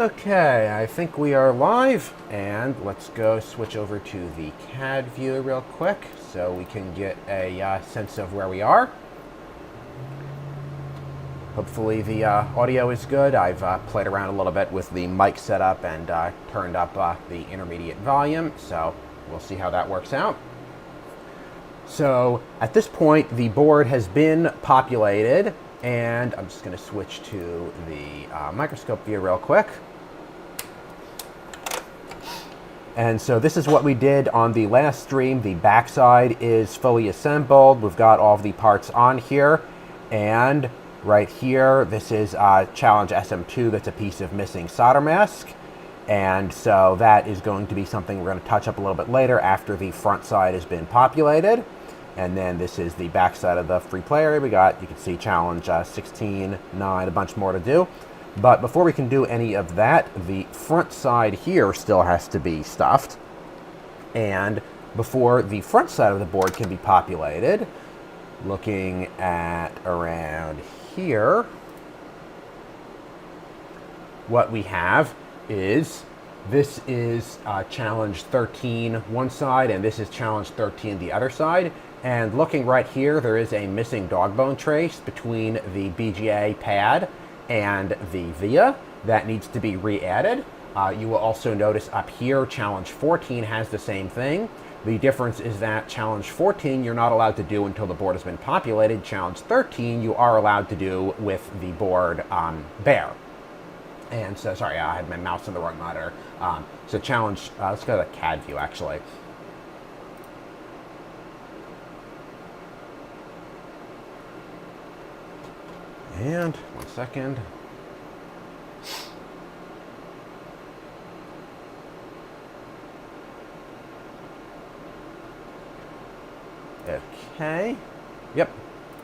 Okay, I think we are live, and let's go switch over to the CAD view real quick so we can get a sense of where we are. Hopefully the audio is good. I've played around a little bit with the mic setup and turned up the intermediate volume, so we'll see how that works out. So at this point, the board has been populated, and I'm just going to switch to the microscope view real quick. And so this is what we did on the last stream. The backside is fully assembled. We've got all of the parts on here. And right here, this is Challenge SM2. That's a piece of missing solder mask. And so that is going to be something we're going to touch up a little bit later after the front side has been populated. And then this is the backside of the free play area. We got, you can see Challenge 16, 9, a bunch more to do. But before we can do any of that, the front side here still has to be stuffed. And before the front side of the board can be populated, looking at around here, what we have is, this is Challenge 13 one side, and this is Challenge 13 the other side. And looking right here, there is a missing dog bone trace between the BGA pad and the via that needs to be re-added. You will also notice up here, Challenge 14 has the same thing. The difference is that Challenge 14 you're not allowed to do until the board has been populated. Challenge 13 you are allowed to do with the board bare. And so, sorry, I had my mouse on the wrong monitor. So Challenge, let's go to the CAD view actually. And 1 second. Okay. Yep.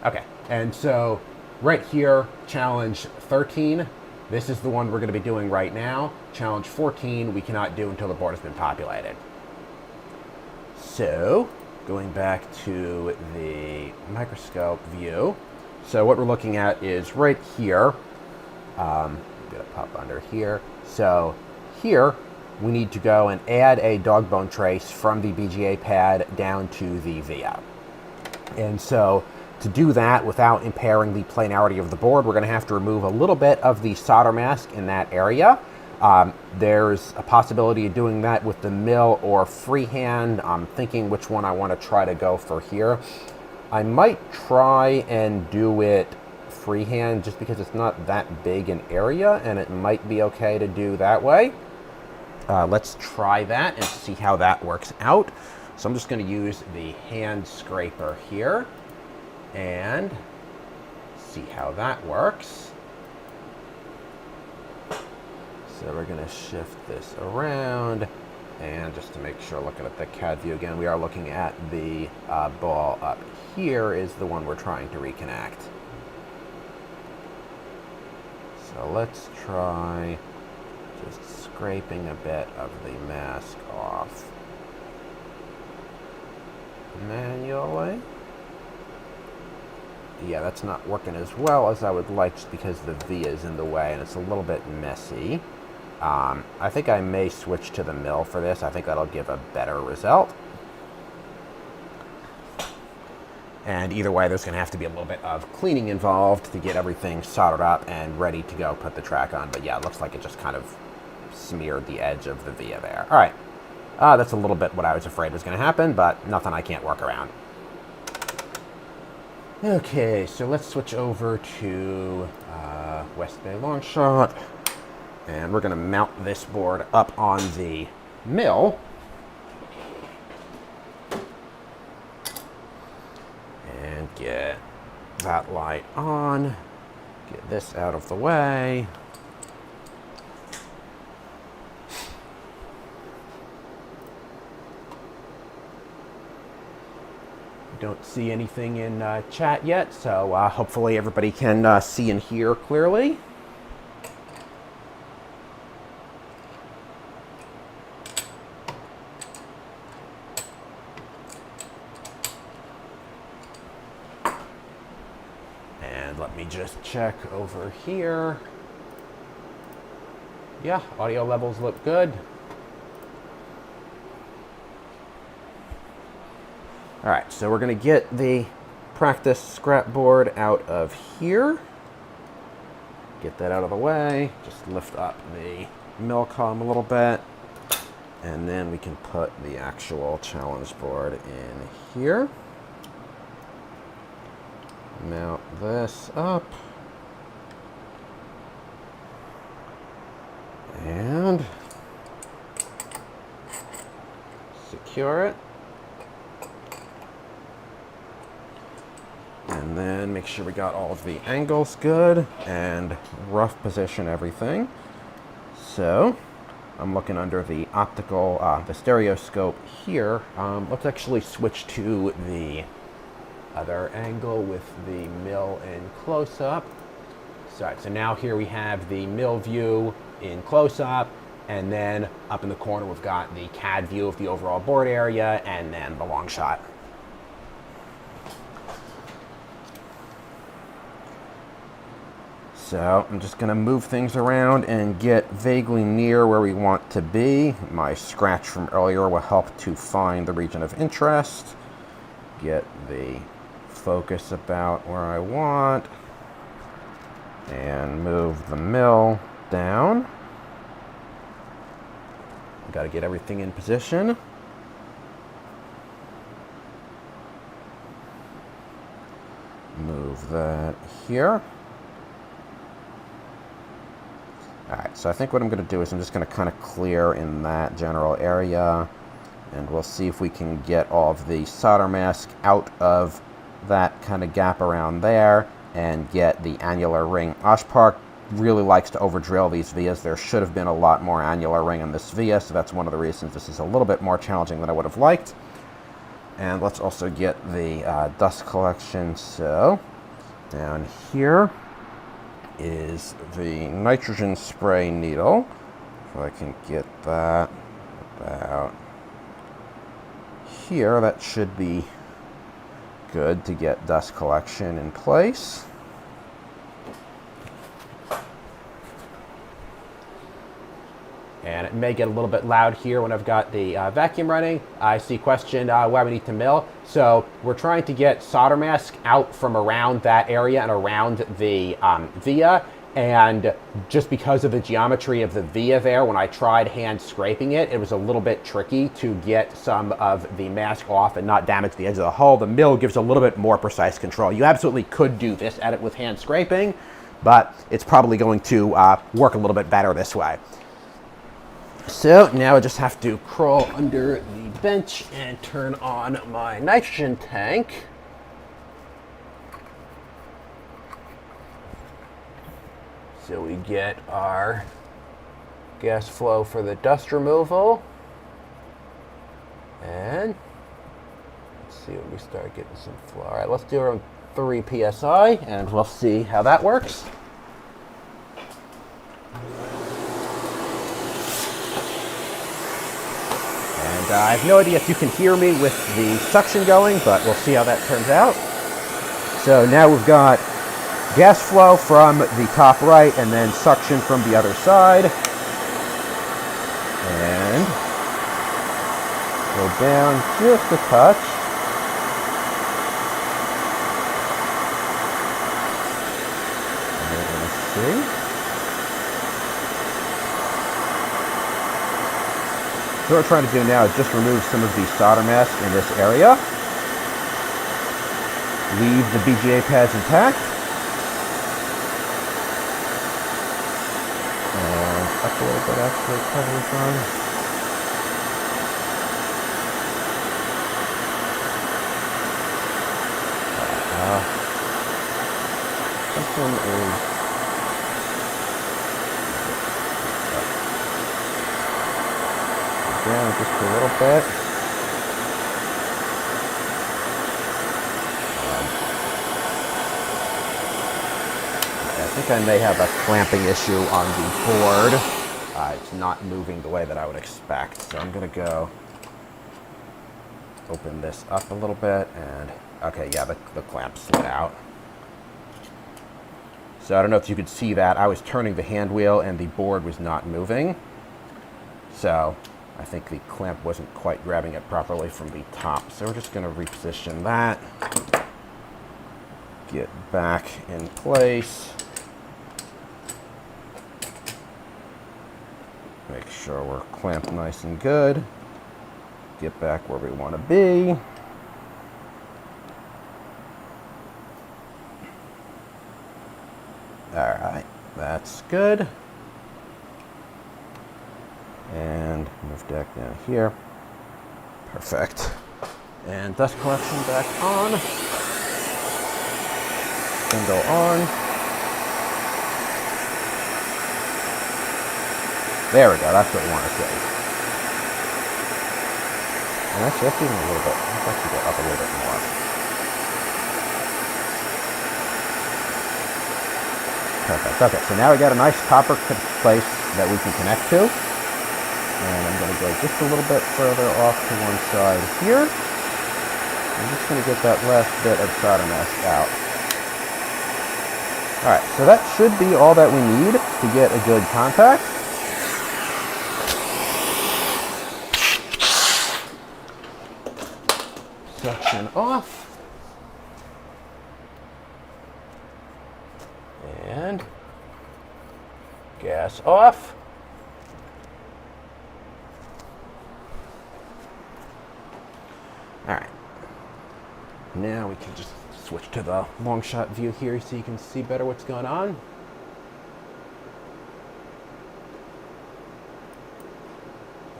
Okay. And so right here, Challenge 13, this is the one we're going to be doing right now. Challenge 14, we cannot do until the board has been populated. So going back to the microscope view. So what we're looking at is right here. I'm going to pop under here. So here, we need to go and add a dog bone trace from the BGA pad down to the via. And so to do that without impairing the planarity of the board, we're going to have to remove a little bit of the solder mask in that area. There's a possibility of doing that with the mill or freehand. I'm thinking which one I want to try to go for here. I might try and do it freehand just because it's not that big an area and it might be okay to do that way. Let's try that and see how that works out. So I'm just going to use the hand scraper here and see how that works. So we're going to shift this around, and just to make sure, looking at the CAD view again, we are looking at the ball up here is the one we're trying to reconnect. So let's try just scraping a bit of the mask off manually. Yeah, that's not working as well as I would like just because the via is in the way and it's a little bit messy. I think I may switch to the mill for this. I think that'll give a better result. And either way, there's going to have to be a little bit of cleaning involved to get everything soldered up and ready to go put the track on. But yeah, it looks like it just kind of smeared the edge of the via there. All right. That's a little bit what I was afraid was going to happen, but nothing I can't work around. Okay, so let's switch over to West Bay long shot. And we're going to mount this board up on the mill. And get that light on. Get this out of the way. Don't see anything in chat yet, so hopefully everybody can see and hear clearly. And let me just check over here. Yeah, audio levels look good. All right, so we're going to get the practice scrap board out of here. Get that out of the way. Just lift up the mill column a little bit. And then we can put the actual challenge board in here. Mount this up. And secure it. And then make sure we got all of the angles good and rough position everything. So I'm looking under the optical, the stereoscope here. Let's actually switch to the other angle with the mill in close-up. So now here we have the mill view in close-up, and then up in the corner we've got the CAD view of the overall board area, and then the long shot. So I'm just going to move things around and get vaguely near where we want to be. My scratch from earlier will help to find the region of interest. Get the focus about where I want. And move the mill down. Got to get everything in position. Move that here. All right, so I think what I'm going to do is I'm just going to kind of clear in that general area, and we'll see if we can get all of the solder mask out of that kind of gap around there and get the annular ring. Oshpark really likes to over-drill these vias. There should have been a lot more annular ring in this via, so that's one of the reasons this is a little bit more challenging than I would have liked. And let's also get the dust collection. So down here is the nitrogen spray needle. If I can get that about here, that should be good to get dust collection in place. And it may get a little bit loud here when I've got the vacuum running. I see question why we need to mill. So we're trying to get solder mask out from around that area and around the via. And just because of the geometry of the via there, when I tried hand scraping it, it was a little bit tricky to get some of the mask off and not damage the edge of the hull. The mill gives a little bit more precise control. You absolutely could do this edit with hand scraping, but it's probably going to work a little bit better this way. So now I just have to crawl under the bench and turn on my nitrogen tank. So we get our gas flow for the dust removal. And let's see when we start getting some flow. All right, let's do around 3 psi and we'll see how that works. And I have no idea if you can hear me with the suction going, but we'll see how that turns out. So now we've got gas flow from the top right and then suction from the other side. And go down just a touch. And let's see. So what we're trying to do now is just remove some of the solder mask in this area. Leave the BGA pads intact. And up a little bit actually cover this on. Something is down just a little bit. I think I may have a clamping issue on the board. It's not moving the way that I would expect. So I'm going to go open this up a little bit. And okay, yeah, the clamp slid out. So I don't know if you could see that. I was turning the hand wheel and the board was not moving. So I think the clamp wasn't quite grabbing it properly from the top. So we're just going to reposition that. Get back in place. Make sure we're clamped nice and good. Get back where we want to be. All right, that's good. And move deck down here. Perfect. And dust collection back on. Spindle on. There we go, that's what we want to see. And actually, that's even a little bit, let's actually go up a little bit more. Perfect, okay, so now we got a nice copper place that we can connect to. And I'm going to go just a little bit further off to one side here. I'm just going to get that last bit of solder mask out. Alright, so that should be all that we need to get a good contact. Suction off. And gas off. All right. Now we can just switch to the long shot view here so you can see better what's going on.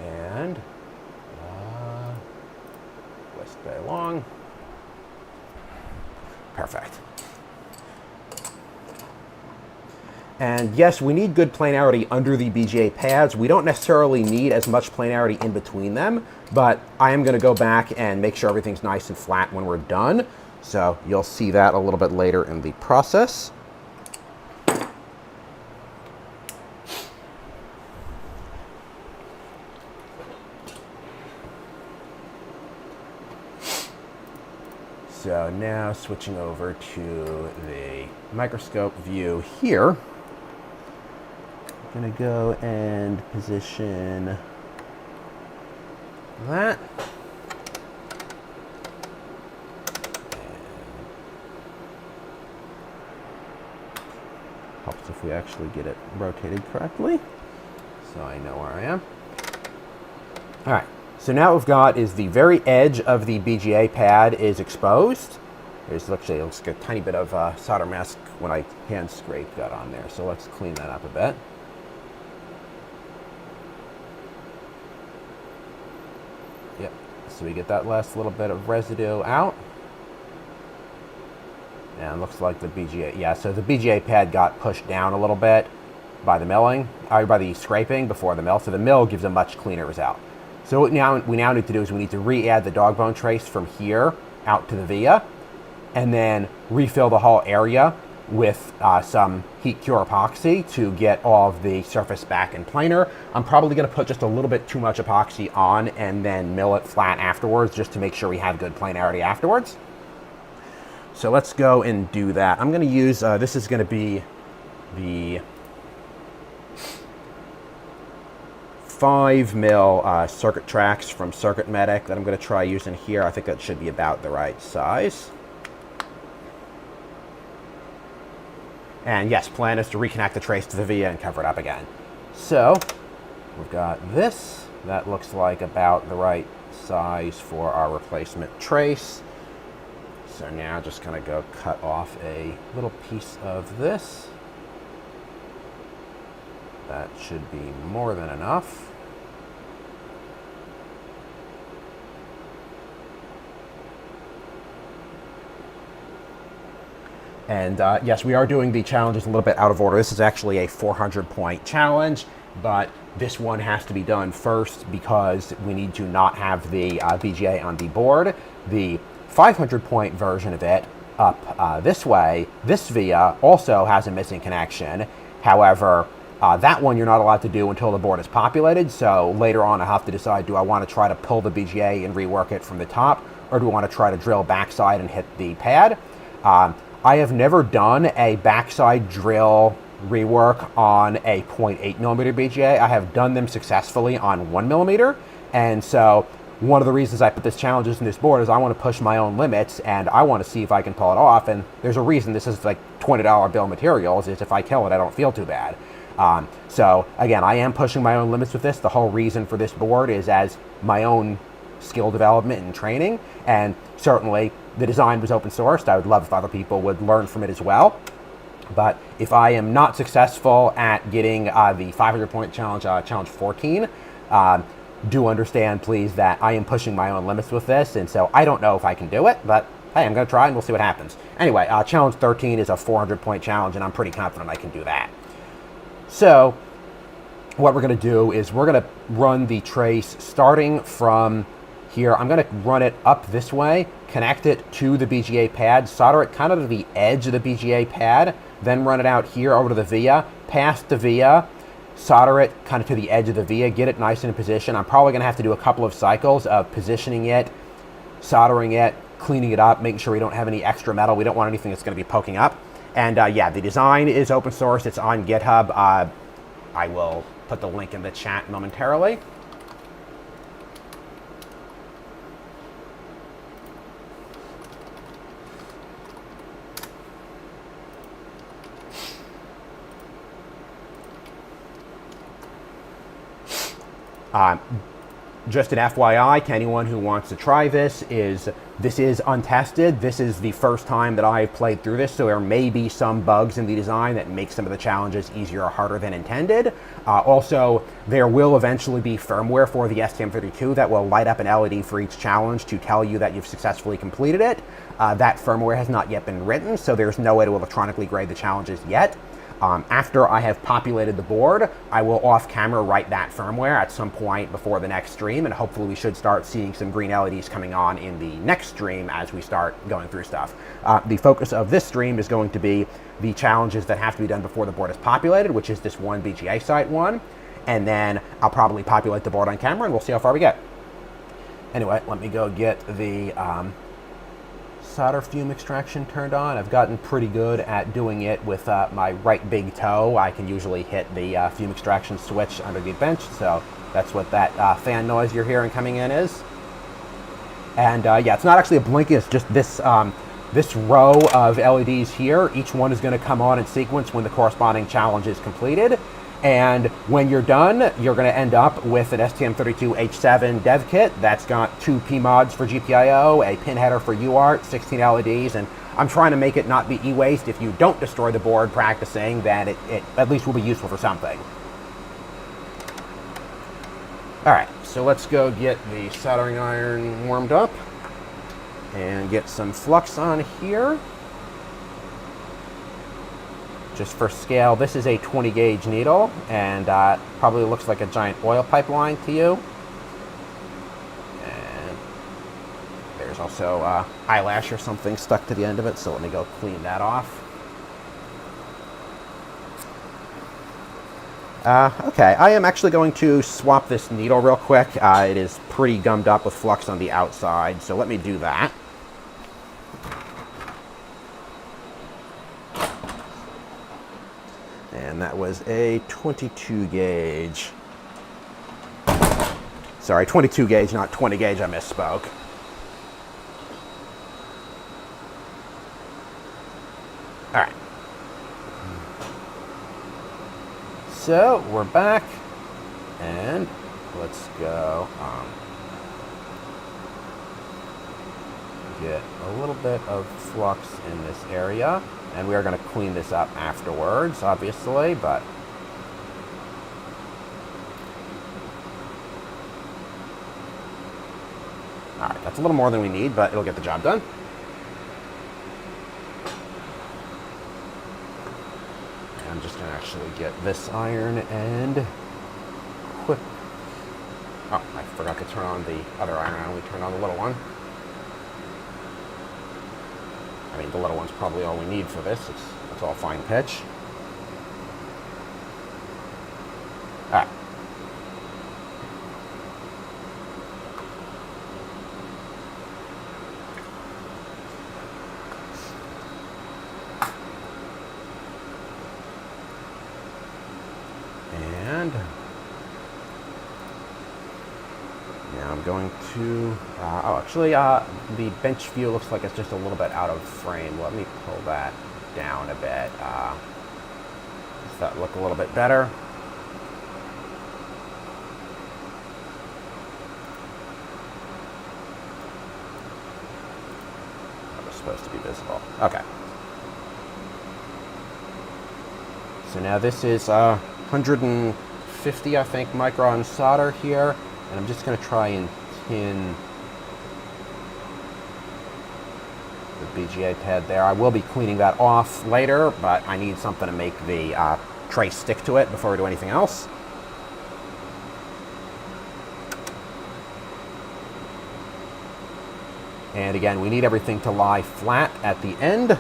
And stay along. Perfect. And yes, we need good planarity under the BGA pads. We don't necessarily need as much planarity in between them, but I am going to go back and make sure everything's nice and flat when we're done. So you'll see that a little bit later in the process. So now switching over to the microscope view here, I'm going to go and position that. Helps if we actually get it rotated correctly, so I know where I am. All right. So now what we've got is the very edge of the BGA pad is exposed. There's actually, it looks like a tiny bit of solder mask when I hand scrape got on there. So let's clean that up a bit. Yep, so we get that last little bit of residue out. And it looks like the BGA, yeah, so the BGA pad got pushed down a little bit by the milling, by the scraping before the mill. So the mill gives a much cleaner result. So what we now need to do is we need to re-add the dog bone trace from here out to the via, and then refill the whole area with some heat cure epoxy to get all of the surface back in planar. I'm probably going to put just a little bit too much epoxy on and then mill it flat afterwards just to make sure we have good planarity afterwards. So let's go and do that. I'm going to use, this is going to be the 5 mil circuit tracks from Circuit Medic that I'm going to try using here. I think that should be about the right size. And yes, plan is to reconnect the trace to the via and cover it up again. So we've got this. That looks like about the right size for our replacement trace. So now just going to go cut off a little piece of this. That should be more than enough. And yes, we are doing the challenges a little bit out of order. This is actually a 400-point challenge, but this one has to be done first because we need to not have the BGA on the board. The 500-point version of it up this way, this via also has a missing connection. However, that one you're not allowed to do until the board is populated. So later on I have to decide, do I want to try to pull the BGA and rework it from the top, or do I want to try to drill backside and hit the pad? I have never done a backside drill rework on a 0.8 millimeter BGA. I have done them successfully on 1 millimeter, and so one of the reasons I put this challenges in this board is I want to push my own limits, and I want to see if I can pull it off. And there's a reason this is like $20 bill of materials, is if I kill it, I don't feel too bad. So again, I am pushing my own limits with this. The whole reason for this board is as my own skill development and training, and certainly the design was open sourced. I would love if other people would learn from it as well. But if I am not successful at getting the 500 point challenge, challenge 14, do understand, please, that I am pushing my own limits with this, and so I don't know if I can do it, but hey, I'm going to try and we'll see what happens. Anyway, challenge 13 is a 400 point challenge, and I'm pretty confident I can do that. So what we're going to do is we're going to run the trace starting from here. I'm going to run it up this way, connect it to the BGA pad, solder it kind of to the edge of the BGA pad, then run it out here over to the via, past the via, solder it kind of to the edge of the via, get it nice and in position. I'm probably going to have to do a couple of cycles of positioning it, soldering it, cleaning it up, making sure we don't have any extra metal. We don't want anything that's going to be poking up. And yeah, the design is open source. It's on GitHub. I will put the link in the chat momentarily. Just an FYI to anyone who wants to try this is untested. This is the first time that I've played through this, so there may be some bugs in the design that make some of the challenges easier or harder than intended. Also, there will eventually be firmware for the STM32 that will light up an LED for each challenge to tell you that you've successfully completed it. That firmware has not yet been written, so there's no way to electronically grade the challenges yet. After I have populated the board, I will off-camera write that firmware at some point before the next stream, and hopefully we should start seeing some green LEDs coming on in the next stream as we start going through stuff. The focus of this stream is going to be the challenges that have to be done before the board is populated, which is this one BGA site one, and then I'll probably populate the board on camera and we'll see how far we get. Anyway, let me go get the solder fume extraction turned on. I've gotten pretty good at doing it with my right big toe. I can usually hit the fume extraction switch under the bench, so that's what that fan noise you're hearing coming in is. And yeah, it's not actually a blinking, it's just this this row of LEDs here. Each one is going to come on in sequence when the corresponding challenge is completed. And when you're done, you're going to end up with an STM32H7 dev kit that's got 2 PMODs for GPIO, a pin header for UART, 16 LEDs, and I'm trying to make it not be e-waste. If you don't destroy the board practicing, then it at least will be useful for something. All right, so let's go get the soldering iron warmed up and get some flux on here. Just for scale, this is a 20 gauge needle, and probably looks like a giant oil pipeline to you. And there's also eyelash or something stuck to the end of it, so let me go clean that off. Okay, I am actually going to swap this needle real quick. It is pretty gummed up with flux on the outside, so let me do that. And that was a 22 gauge. Sorry, 22 gauge, not 20 gauge, I misspoke. All right. So we're back, and let's go get a little bit of flux in this area. And we are going to clean this up afterwards, obviously, but all right, that's a little more than we need, but it'll get the job done. And I'm just going to actually get this iron and quick. Oh, I forgot to turn on the other iron. I only turned on the little one. I mean, the little one's probably all we need for this. It's all fine pitch. All right. And now I'm going to, the bench view looks like it's just a little bit out of frame. Let me pull that down a bit. Does that look a little bit better? That was supposed to be visible. Okay. So now this is 150, I think, micron solder here. And I'm just going to try and tin the BGA pad there. I will be cleaning that off later, but I need something to make the tray stick to it before we do anything else. And again, we need everything to lie flat at the end.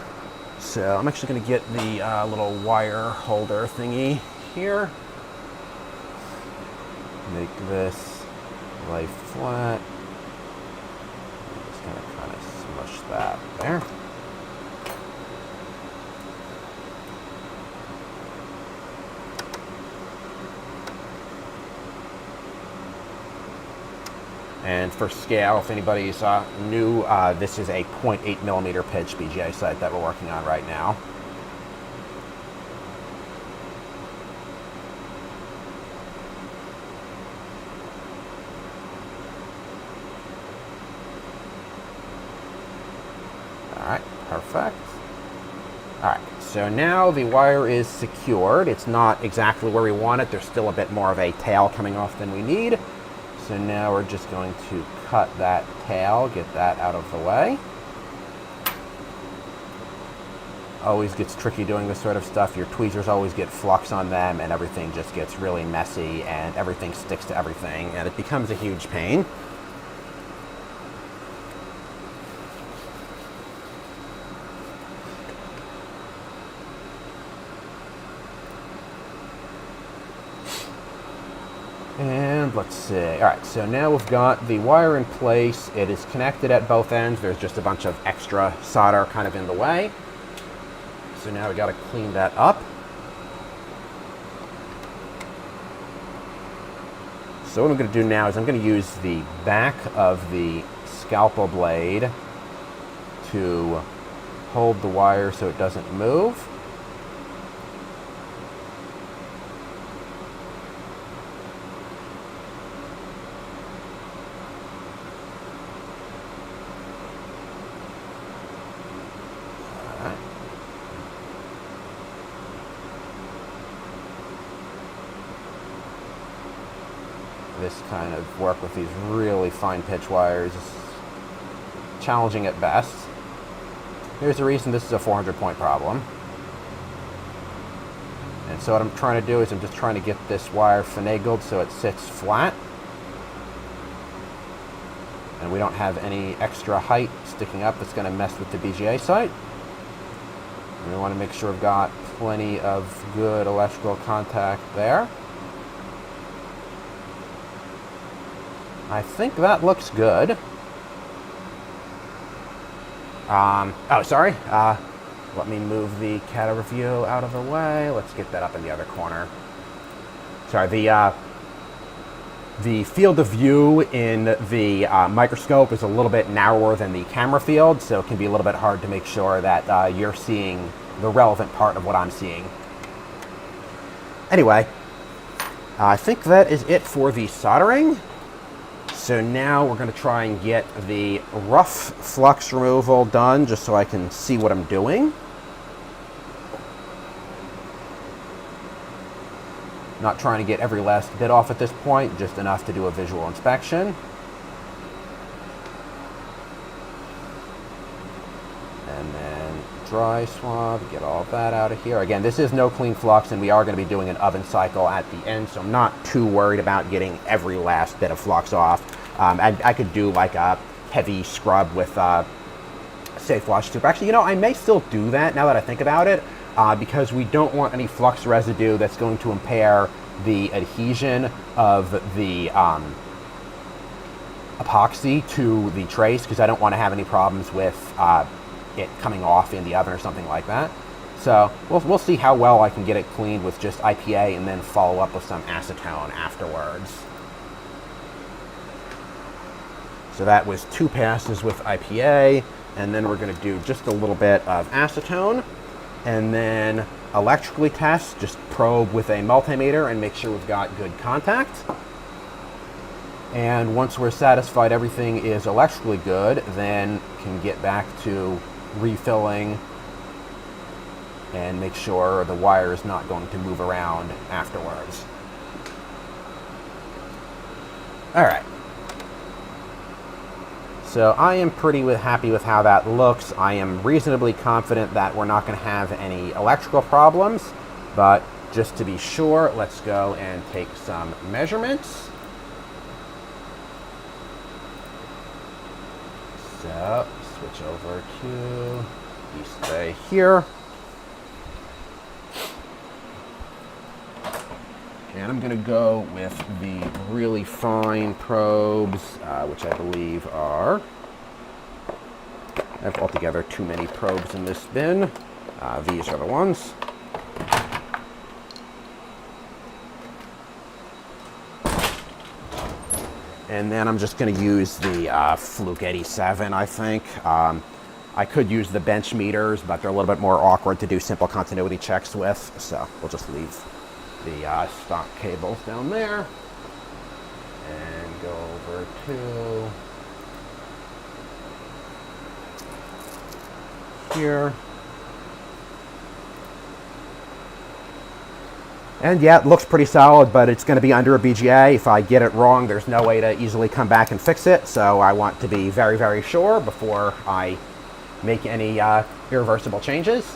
So I'm actually going to get the little wire holder thingy here. Make this lay flat. I'm just going to kind of smush that there. And for scale, if anybody's new, this is a 0.8 millimeter pitch BGA sight that we're working on right now. Alright, perfect. Alright, so now the wire is secured. It's not exactly where we want it. There's still a bit more of a tail coming off than we need. So now we're just going to cut that tail, get that out of the way. Always gets tricky doing this sort of stuff. Your tweezers always get flux on them and everything just gets really messy and everything sticks to everything and it becomes a huge pain. And let's see. All right, so now we've got the wire in place. It is connected at both ends. There's just a bunch of extra solder kind of in the way. So now we got to clean that up. So what I'm going to do now is I'm going to use the back of the scalpel blade to hold the wire so it doesn't move. This kind of work with these really fine pitch wires is challenging at best. Here's the reason this is a 400-point problem. And so what I'm trying to do is I'm just trying to get this wire finagled so it sits flat. And we don't have any extra height sticking up that's going to mess with the BGA sight. And we want to make sure we've got plenty of good electrical contact there. I think that looks good. Sorry. Let me move the cat overview out of the way. Let's get that up in the other corner. Sorry, the field of view in the microscope is a little bit narrower than the camera field, so it can be a little bit hard to make sure that you're seeing the relevant part of what I'm seeing. Anyway, I think that is it for the soldering. So now we're going to try and get the rough flux removal done just so I can see what I'm doing. Not trying to get every last bit off at this point, just enough to do a visual inspection. And then dry swab, get all that out of here. Again, this is no clean flux and we are going to be doing an oven cycle at the end, so I'm not too worried about getting every last bit of flux off. I could do like a heavy scrub with safe wash tube. Actually, you know, I may still do that now that I think about it, because we don't want any flux residue that's going to impair the adhesion of the epoxy to the trace, because I don't want to have any problems with it coming off in the oven or something like that. So we'll see how well I can get it cleaned with just IPA and then follow up with some acetone afterwards. So that was 2 passes with IPA, and then we're going to do just a little bit of acetone, and then electrically test, just probe with a multimeter and make sure we've got good contact. And once we're satisfied everything is electrically good, then can get back to refilling and make sure the wire is not going to move around afterwards. All right. So I am pretty happy with how that looks. I am reasonably confident that we're not going to have any electrical problems, but just to be sure, let's go and take some measurements. So switch over to these tray here. And I'm going to go with the really fine probes, which I believe are, I have altogether too many probes in this bin. These are the ones. And then I'm just going to use the Fluke 87, I think. I could use the bench meters, but they're a little bit more awkward to do simple continuity checks with, so we'll just leave the stock cables down there and go over to here. And yeah, it looks pretty solid, but it's going to be under a BGA. If I get it wrong, there's no way to easily come back and fix it, so I want to be very, very sure before I make any irreversible changes.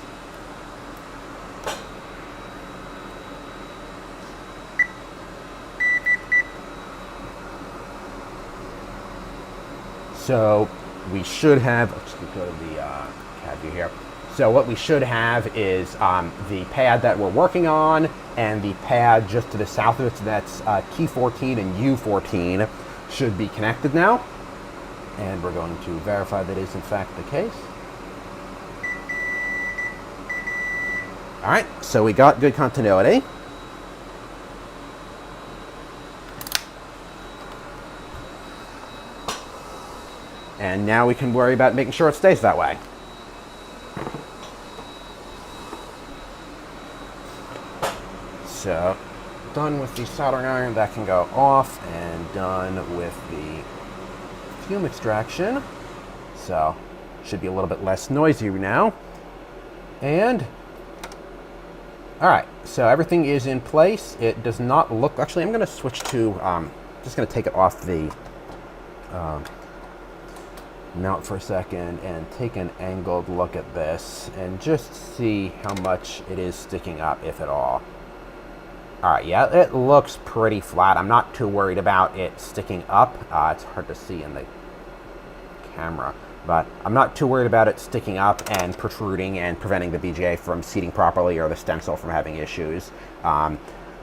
So we should have, let's go to the CAD view here. So what we should have is the pad that we're working on and the pad just to the south of it, so that's T14 and U14 should be connected now. And we're going to verify that is in fact the case. All right, so we got good continuity. And now we can worry about making sure it stays that way. So, done with the soldering iron, that can go off, and done with the fume extraction. So, should be a little bit less noisy now. And, all right, so everything is in place. It does not look, actually I'm gonna switch to, just gonna take it off the mount for a second and take an angled look at this and just see how much it is sticking up, if at all. All right, yeah, it looks pretty flat. I'm not too worried about it sticking up. It's hard to see in the camera, but I'm not too worried about it sticking up and protruding and preventing the BGA from seating properly or the stencil from having issues.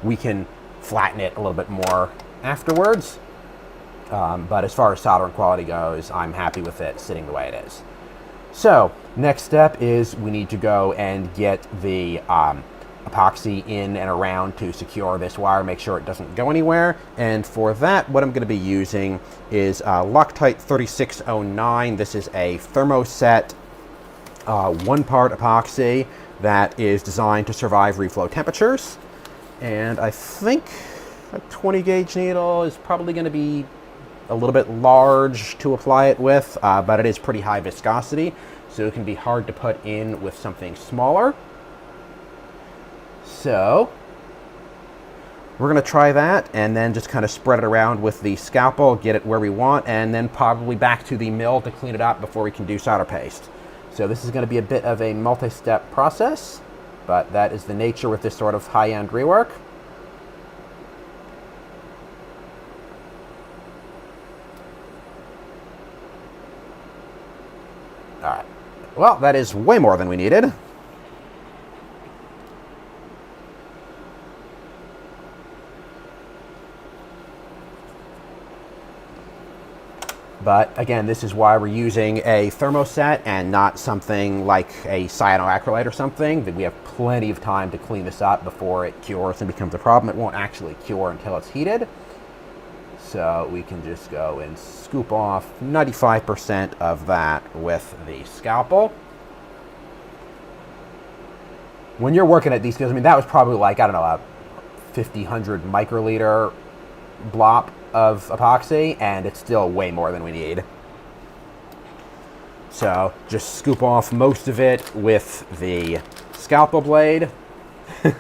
We can flatten it a little bit more afterwards. But as far as soldering quality goes, I'm happy with it sitting the way it is. So next step is we need to go and get the epoxy in and around to secure this wire, make sure it doesn't go anywhere. And for that, what I'm going to be using is Loctite 3609. This is a thermoset 1-part epoxy that is designed to survive reflow temperatures. And I think a 20 gauge needle is probably going to be a little bit large to apply it with, but it is pretty high viscosity, so it can be hard to put in with something smaller. So we're going to try that and then just kind of spread it around with the scalpel, get it where we want, and then probably back to the mill to clean it up before we can do solder paste. So this is going to be a bit of a multi-step process, but that is the nature with this sort of high-end rework. All right, well, that is way more than we needed. But again, this is why we're using a thermoset and not something like a cyanoacrylate or something, that we have plenty of time to clean this up before it cures and becomes a problem. It won't actually cure until it's heated. So we can just go and scoop off 95% of that with the scalpel. When you're working at these, because I mean, that was probably like, I don't know, a 100 microliter blob of epoxy, and it's still way more than we need. So just scoop off most of it with the scalpel blade. I'm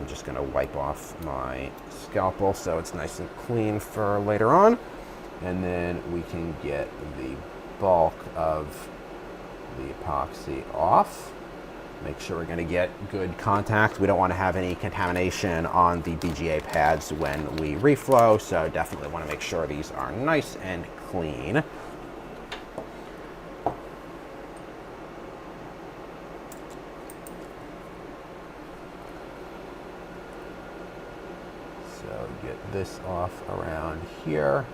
just going to wipe off my scalpel so it's nice and clean for later on. And then we can get the bulk of the epoxy off. Make sure we're going to get good contact. We don't want to have any contamination on the BGA pads when we reflow, so definitely want to make sure these are nice and clean. So get this off around here.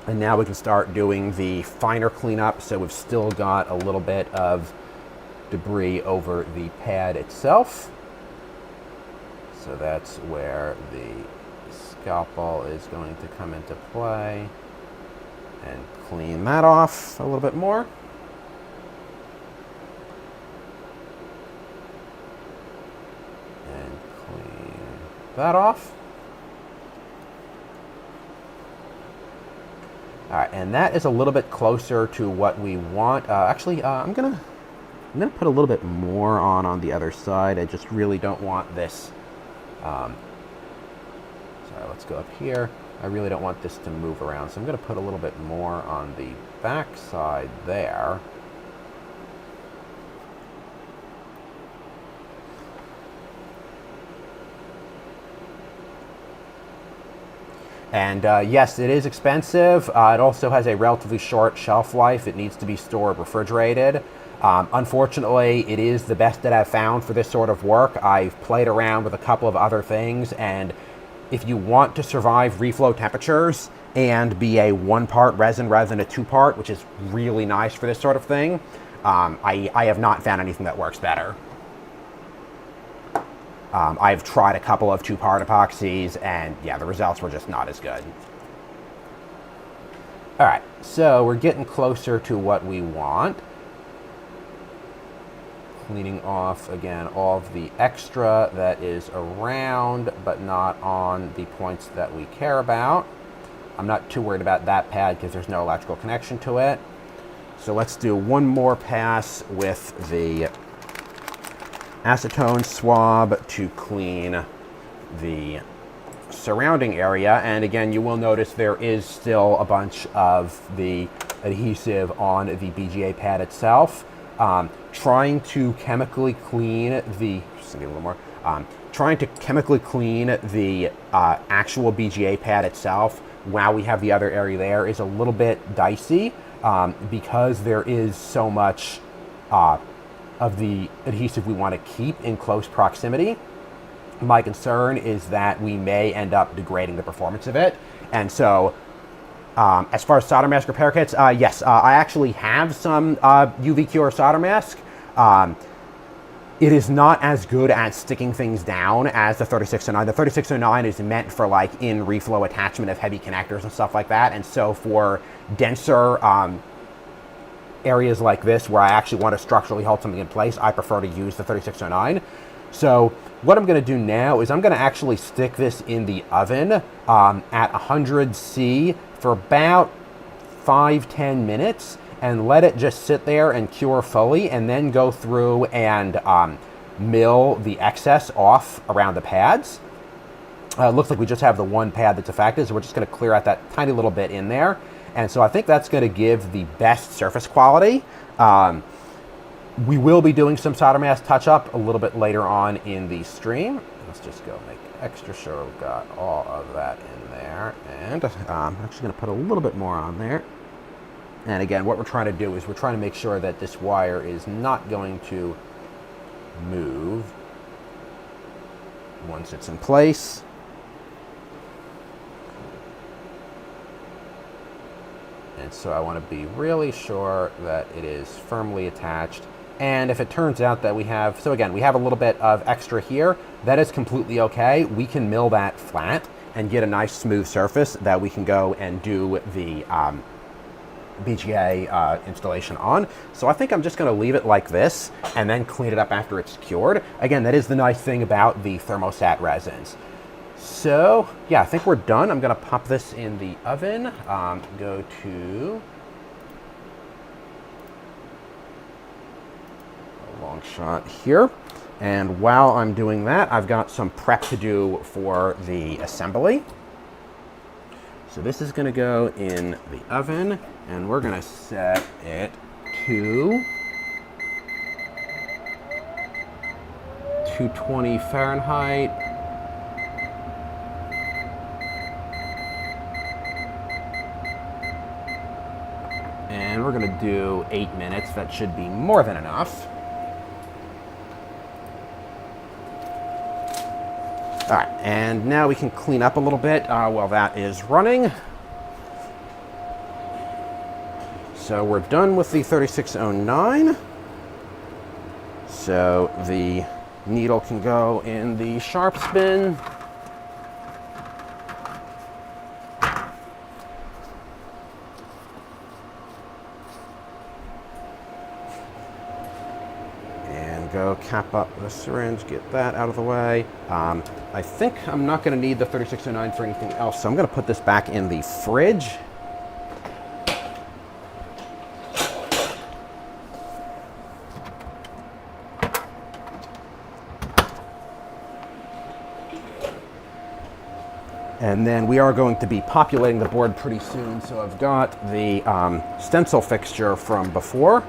And now we can start doing the finer cleanup. So we've still got a little bit of debris over the pad itself. So that's where the scalpel is going to come into play and clean that off a little bit more. And clean that off. All right, and that is a little bit closer to what we want. Actually, I'm gonna put a little bit more on the other side. I just really don't want this. Sorry, let's go up here. I really don't want this to move around, so I'm gonna put a little bit more on the back side there. And yes, it is expensive. It also has a relatively short shelf life. It needs to be stored refrigerated. Unfortunately, it is the best that I've found for this sort of work. I've played around with a couple of other things, and if you want to survive reflow temperatures and be a 1-part resin rather than a 2-part, which is really nice for this sort of thing, I have not found anything that works better. I've tried a couple of 2-part epoxies, and yeah, the results were just not as good. All right, so we're getting closer to what we want. Cleaning off, again, all of the extra that is around, but not on the points that we care about. I'm not too worried about that pad because there's no electrical connection to it. So let's do one more pass with the acetone swab to clean the surrounding area. And again, you will notice there is still a bunch of the adhesive on the BGA pad itself. Trying to chemically clean the, just need a little more, trying to chemically clean the actual BGA pad itself while we have the other area there is a little bit dicey because there is so much of the adhesive we want to keep in close proximity. My concern is that we may end up degrading the performance of it. And so as far as solder mask repair kits, yes, I actually have some UV Cure solder mask. It is not as good at sticking things down as the 3609. The 3609 is meant for like in reflow attachment of heavy connectors and stuff like that. And so for denser areas like this where I actually want to structurally hold something in place, I prefer to use the 3609. So what I'm going to do now is I'm going to actually stick this in the oven at 100°C for about 5-10 minutes and let it just sit there and cure fully, and then go through and mill the excess off around the pads. Looks like we just have the one pad that's affected, so we're just going to clear out that tiny little bit in there. And so I think that's going to give the best surface quality. We will be doing some solder mask touch-up a little bit later on in the stream. Let's just go make extra sure we've got all of that in there. And I'm actually going to put a little bit more on there. And again, what we're trying to do is we're trying to make sure that this wire is not going to move once it's in place. And so I want to be really sure that it is firmly attached. And if it turns out that we have, so again, we have a little bit of extra here, that is completely okay. We can mill that flat and get a nice smooth surface that we can go and do the BGA installation on. So I think I'm just going to leave it like this and then clean it up after it's cured. Again, that is the nice thing about the thermoset resins. So yeah, I think we're done. I'm going to pop this in the oven. Go to a long shot here. And while I'm doing that, I've got some prep to do for the assembly. So this is going to go in the oven, and we're going to set it to 220 Fahrenheit. And we're going to do 8 minutes. That should be more than enough. All right, and now we can clean up a little bit while that is running. So we're done with the 3609. So the needle can go in the sharp spin. Go cap up the syringe, get that out of the way. I think I'm not going to need the 3609 for anything else, so I'm going to put this back in the fridge. And then we are going to be populating the board pretty soon, so I've got the stencil fixture from before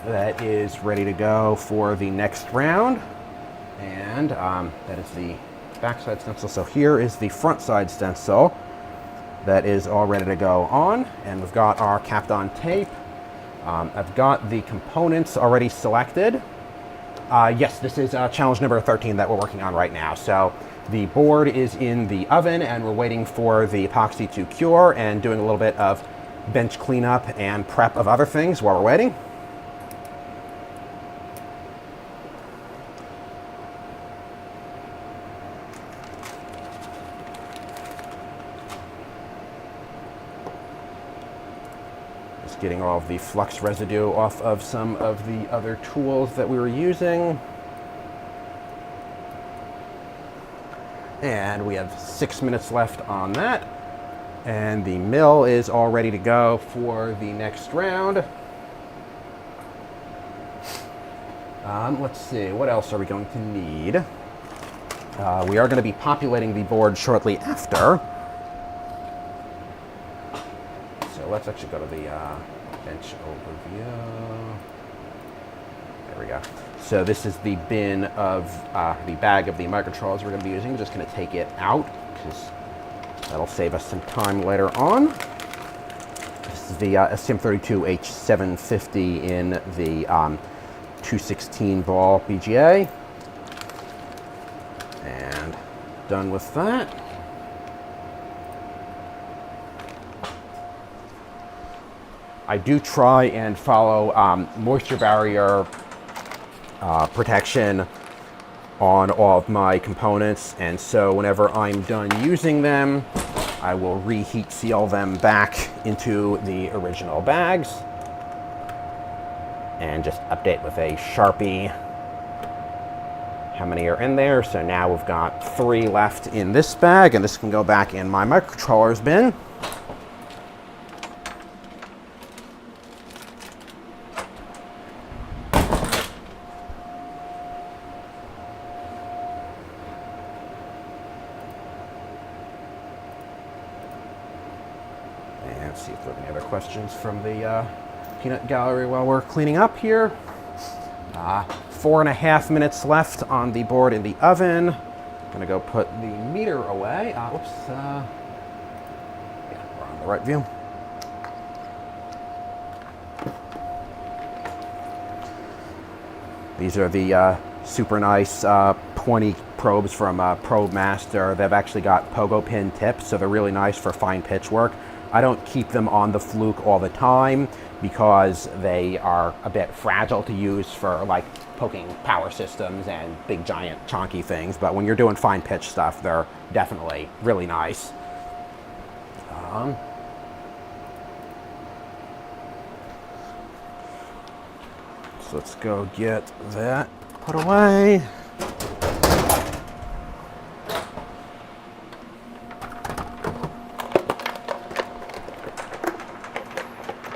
that is ready to go for the next round, and that is the backside stencil. So here is the front side stencil that is all ready to go on, and we've got our capped on tape. I've got the components already selected. Yes, this is challenge number 13 that we're working on right now. So the board is in the oven, and we're waiting for the epoxy to cure and doing a little bit of bench cleanup and prep of other things while we're waiting. Getting all of the flux residue off of some of the other tools that we were using. And we have 6 minutes left on that. And the mill is all ready to go for the next round. Let's see, what else are we going to need? We are going to be populating the board shortly after. So let's actually go to the bench overview. There we go. So this is the bin of the bag of the microtrollers we're going to be using. We're just going to take it out because that'll save us some time later on. This is the STM32H750 in the 216 ball BGA. And done with that. I do try and follow moisture barrier protection on all of my components, and so whenever I'm done using them, I will reheat seal them back into the original bags and just update with a Sharpie how many are in there. So now we've got 3 left in this bag, and this can go back in my microtrollers bin. See if there are any other questions from the peanut gallery while we're cleaning up here. 4.5 minutes left on the board in the oven. I'm gonna go put the meter away. Oops. Yeah, we're on the right view. These are the super nice pointy probes from Probe Master. They've actually got pogo pin tips, so they're really nice for fine pitch work. I don't keep them on the fluke all the time because they are a bit fragile to use for like poking power systems and big giant chonky things, but when you're doing fine pitch stuff, they're definitely really nice. So let's go get that put away.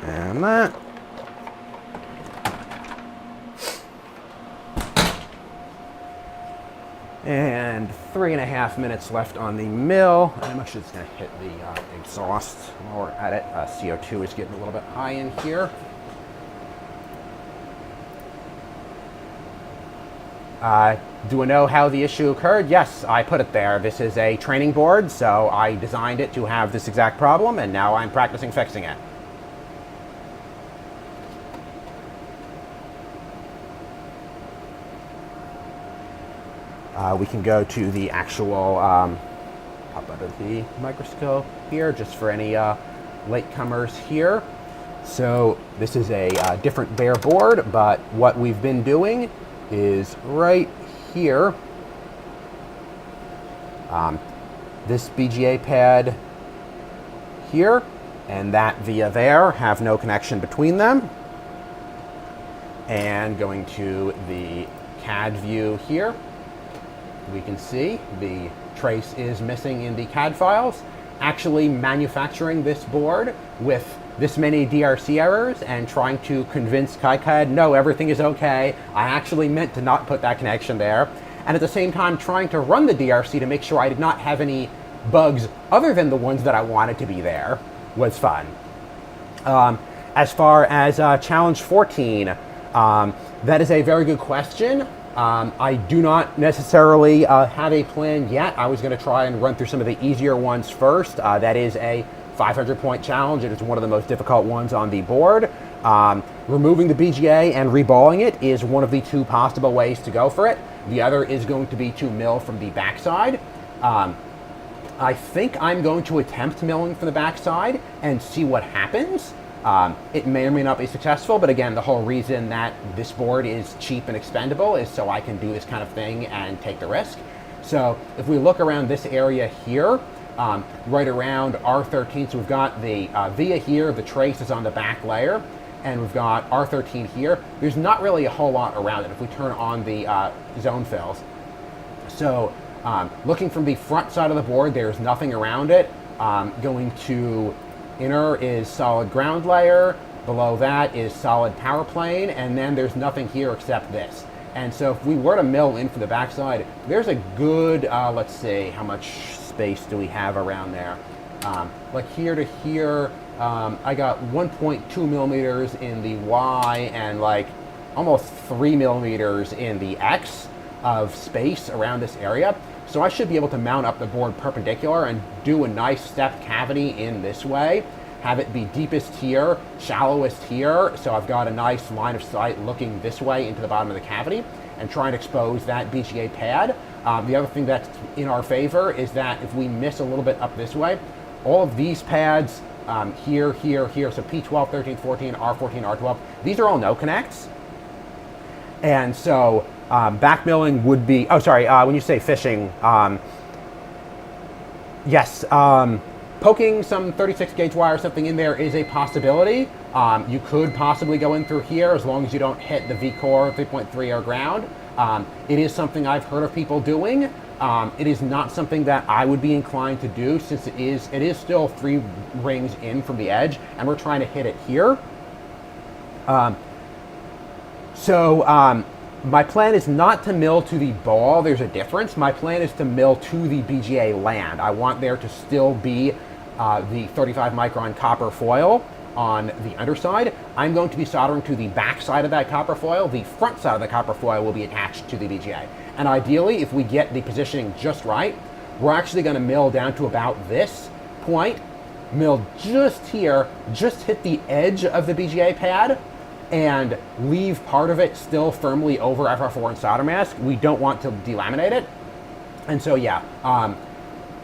And that. And 3.5 minutes left on the mill. I'm actually just going to hit the exhaust while we're at it. CO2 is getting a little bit high in here. Do I know how the issue occurred? Yes, I put it there. This is a training board, so I designed it to have this exact problem, and now I'm practicing fixing it. We can go to the actual, pop under the microscope here, just for any latecomers here. So this is a different bare board, but what we've been doing is right here, this BGA pad here and that via there have no connection between them. And going to the CAD view here, we can see the trace is missing in the CAD files. Actually manufacturing this board with this many DRC errors and trying to convince KiCad, no, everything is okay. I actually meant to not put that connection there. And at the same time trying to run the DRC to make sure I did not have any bugs other than the ones that I wanted to be there was fun. As far as challenge 14, that is a very good question. I do not necessarily have a plan yet. I was going to try and run through some of the easier ones first. That is a 500-point challenge. It is one of the most difficult ones on the board. Removing the BGA and reballing it is one of the two possible ways to go for it. The other is going to be to mill from the backside. I think I'm going to attempt milling from the backside and see what happens. It may or may not be successful, but again, the whole reason that this board is cheap and expendable is so I can do this kind of thing and take the risk. So if we look around this area here, right around R13, so we've got the via here, the trace is on the back layer, and we've got R13 here. There's not really a whole lot around it if we turn on the zone fills. So looking from the front side of the board, there's nothing around it. Going to inner is solid ground layer, below that is solid power plane, and then there's nothing here except this. And so if we were to mill in from the backside, there's a good, let's see, how much space do we have around there? Like here to here, I got 1.2 millimeters in the Y and like almost 3 millimeters in the X of space around this area. So I should be able to mount up the board perpendicular and do a nice stepped cavity in this way, have it be deepest here, shallowest here, so I've got a nice line of sight looking this way into the bottom of the cavity, and try and expose that BGA pad. The other thing that's in our favor is that if we miss a little bit up this way, all of these pads here, here, here, so P12, 13, 14, R14, R12, these are all no connects. And so back milling would be, oh sorry, when you say fishing, yes, poking some 36 gauge wire or something in there is a possibility. You could possibly go in through here as long as you don't hit the V-core 3.3 or ground. It is something I've heard of people doing. It is not something that I would be inclined to do since it is still 3 rings in from the edge and we're trying to hit it here. My plan is not to mill to the ball. There's a difference. My plan is to mill to the BGA land. I want there to still be the 35 micron copper foil on the underside. I'm going to be soldering to the back side of that copper foil. The front side of the copper foil will be attached to the BGA. And ideally, if we get the positioning just right, we're actually going to mill down to about this point, mill just here, just hit the edge of the BGA pad, and leave part of it still firmly over FR4 and solder mask. We don't want to delaminate it. And so yeah,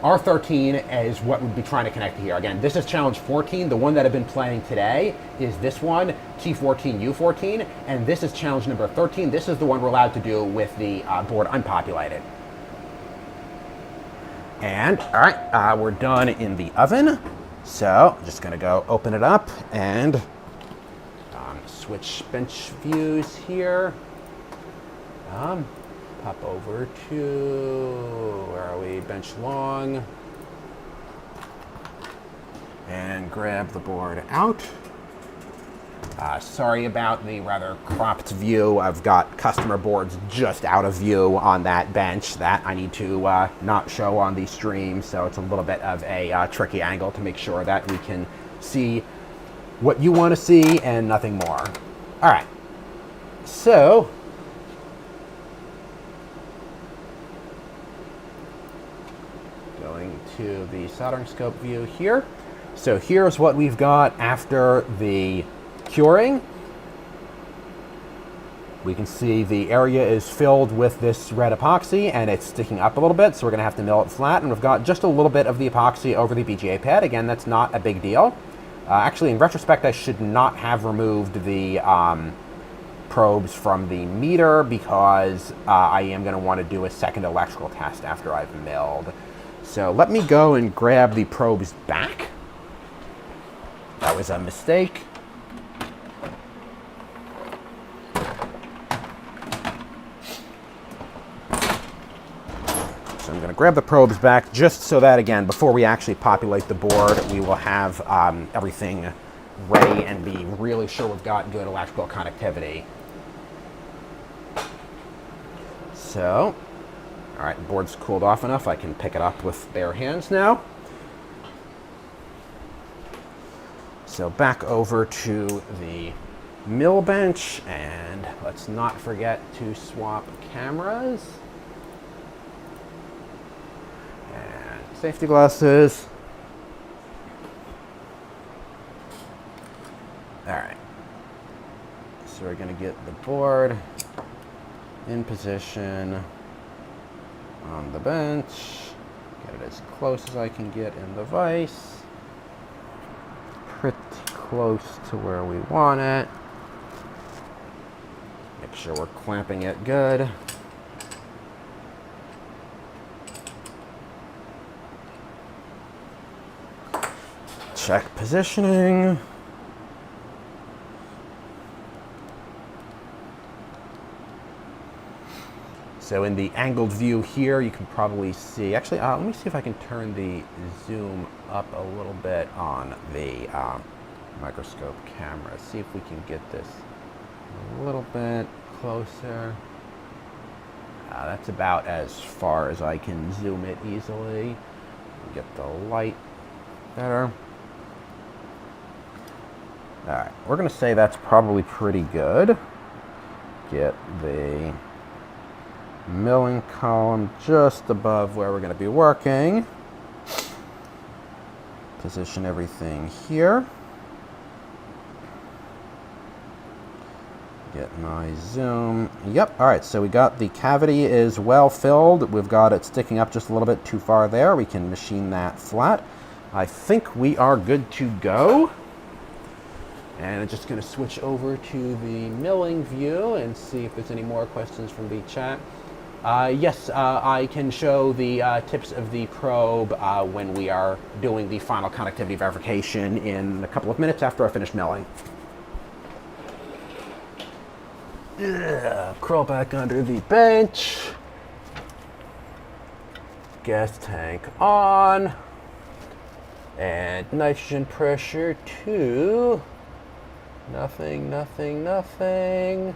R13 is what we'd be trying to connect to here. Again, this is challenge 14. The one that I've been playing today is this one, T14, U14, and this is challenge number 13. This is the one we're allowed to do with the board unpopulated. And all right, we're done in the oven. So I'm just gonna go open it up and switch bench views here. Pop over to, where are we, bench long, and grab the board out. Sorry about the rather cropped view. I've got customer boards just out of view on that bench that I need to not show on the stream, so it's a little bit of a tricky angle to make sure that we can see what you want to see and nothing more. All right, so going to the soldering scope view here. So here's what we've got after the curing. We can see the area is filled with this red epoxy and it's sticking up a little bit, so we're gonna have to mill it flat, and we've got just a little bit of the epoxy over the BGA pad. Again, that's not a big deal. Actually, in retrospect, I should not have removed the probes from the meter because I am gonna wanna do a second electrical test after I've milled. So let me go and grab the probes back. That was a mistake. So I'm going to grab the probes back just so that, again, before we actually populate the board, we will have everything ready and be really sure we've got good electrical connectivity. So, all right, the board's cooled off enough. I can pick it up with bare hands now. So back over to the mill bench, and let's not forget to swap cameras. And safety glasses. All right. So we're gonna get the board in position on the bench. Get it as close as I can get in the vise. Pretty close to where we want it. Make sure we're clamping it good. Check positioning. So in the angled view here, you can probably see, actually, let me see if I can turn the zoom up a little bit on the microscope camera. See if we can get this a little bit closer. That's about as far as I can zoom it easily. Get the light better. All right, we're gonna say that's probably pretty good. Get the milling column just above where we're going to be working. Position everything here. Get my zoom. Yep, all right, so we got the cavity is well filled. We've got it sticking up just a little bit too far there. We can machine that flat. I think we are good to go. And I'm just going to switch over to the milling view and see if there's any more questions from the chat. Yes, I can show the tips of the probe when we are doing the final connectivity verification in a couple of minutes after I finish milling. Crawl back under the bench. Gas tank on. And nitrogen pressure 2. Nothing, nothing, nothing.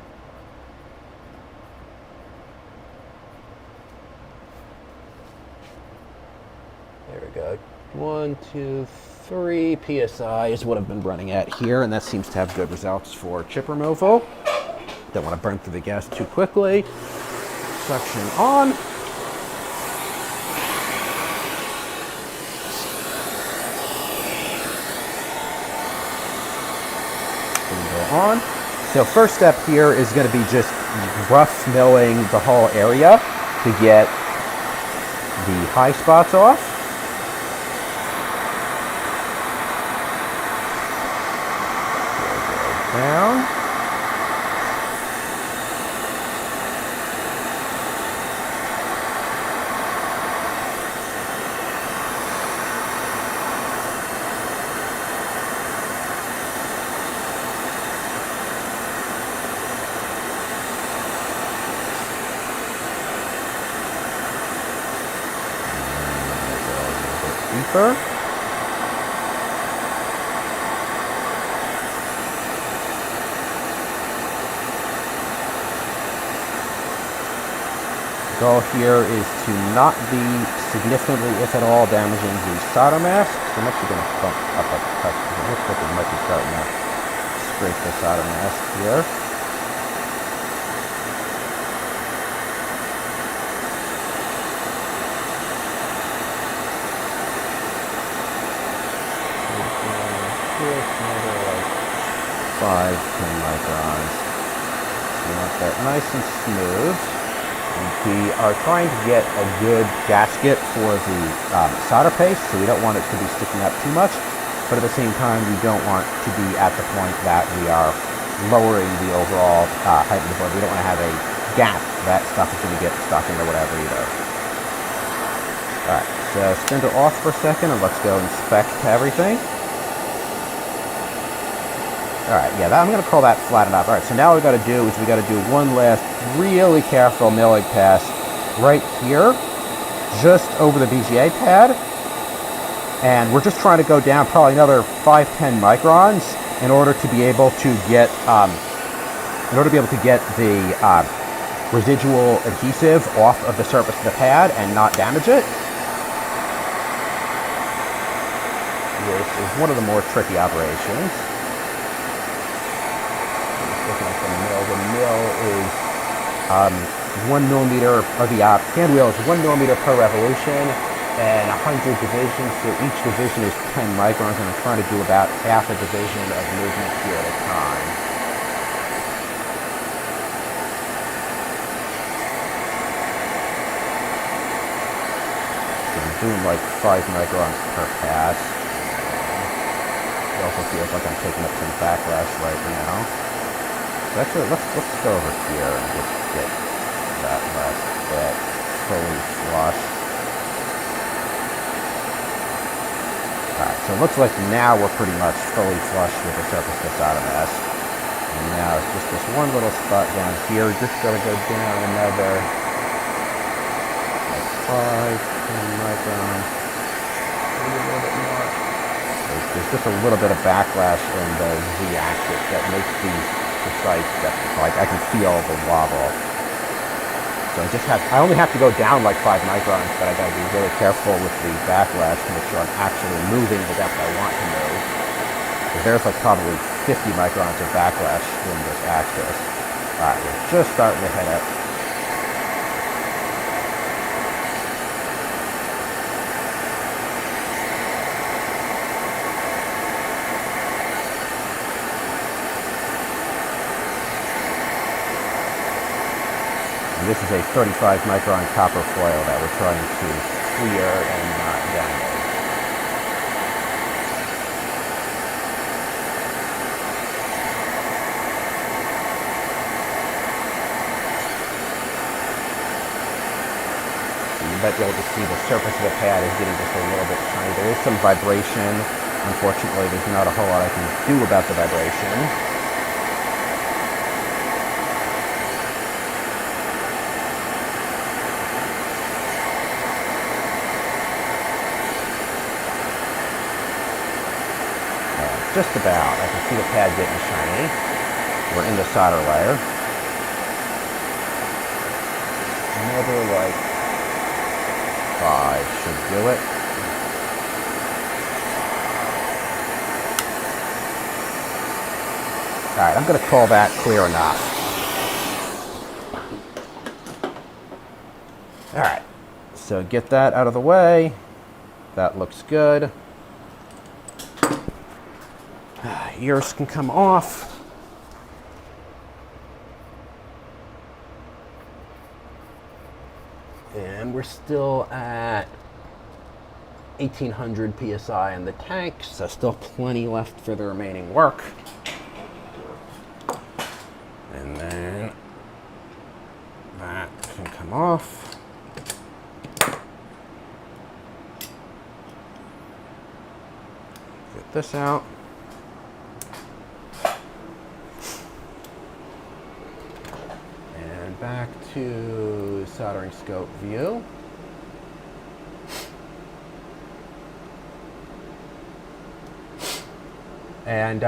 There we go. 1, 2, 3 PSI is what I've been running at here, and that seems to have good results for chip removal. Don't want to burn through the gas too quickly. Suction on. Window on. So first step here is going to be just rough milling the whole area to get the high spots off. Down. Deeper. The goal here is to not be significantly, if at all, damaging the solder mask. So I'm actually going to bump up a touch because it looks like it might be starting to scrape the solder mask here. Another like 5-10 microns. So we want that nice and smooth. And we are trying to get a good gasket for the solder paste, so we don't want it to be sticking up too much, but at the same time we don't want to be at the point that we are lowering the overall height of the board. We don't want to have a gap that stuff is going to get stuck into whatever either. Alright, so spindle off for a second and let's go inspect everything. Alright, yeah, I'm going to call that flatten up. Alright, so now what we got to do is we got to do one last really careful milling pass right here, just over the BGA pad. And we're just trying to go down probably another 5-10 microns in order to be able to get the residual adhesive off of the surface of the pad and not damage it. This is one of the more tricky operations. Looking at the mill. The mill is 1 millimeter, or the hand wheel is 1 millimeter per revolution and 100 divisions, so each division is 10 microns, and I'm trying to do about half a division of movement here at a time. So I'm doing like 5 microns per pass. It also feels like I'm taking up some backlash right now. Actually, let's go over here and just get that last bit fully flush. Alright, so it looks like now we're pretty much fully flush with the surface of the solder mask. And now it's just this one little spot down here. We're just going to go down another like 5-10 microns. Maybe a little bit more. There's just a little bit of backlash in the Z-axis that makes these precise steps. Like I can feel the wobble. So I only have to go down like 5 microns, but I gotta be really careful with the backlash to make sure I'm actually moving the depth I want to move. Because there's like probably 50 microns of backlash in this axis. Alright, we're just starting to hit it. This is a 35 micron copper foil that we're trying to clear and not damage. So you might be able to see the surface of the pad is getting just a little bit shiny. There is some vibration. Unfortunately, there's not a whole lot I can do about the vibration. Just about. I can see the pad getting shiny. We're in the solder layer. Another like 5 should do it. Alright, I'm going to call that clear enough. Alright, so get that out of the way. That looks good. Ears can come off. we're still at 1800 psi in the tank, so still plenty left for the remaining work. And then that can come off. Get this out. And back to soldering scope view. And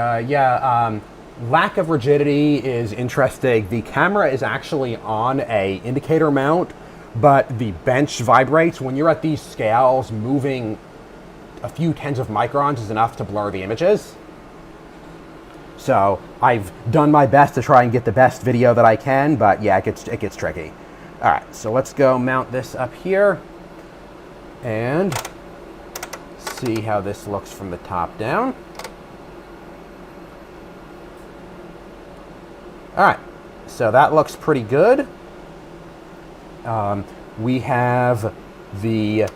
lack of rigidity is interesting. The camera is actually on a indicator mount, but the bench vibrates. When you're at these scales, moving a few tens of microns is enough to blur the images. So I've done my best to try and get the best video that I can, but yeah, it gets tricky. All right, so let's go mount this up here and see how this looks from the top down. All right, so that looks pretty good. We have the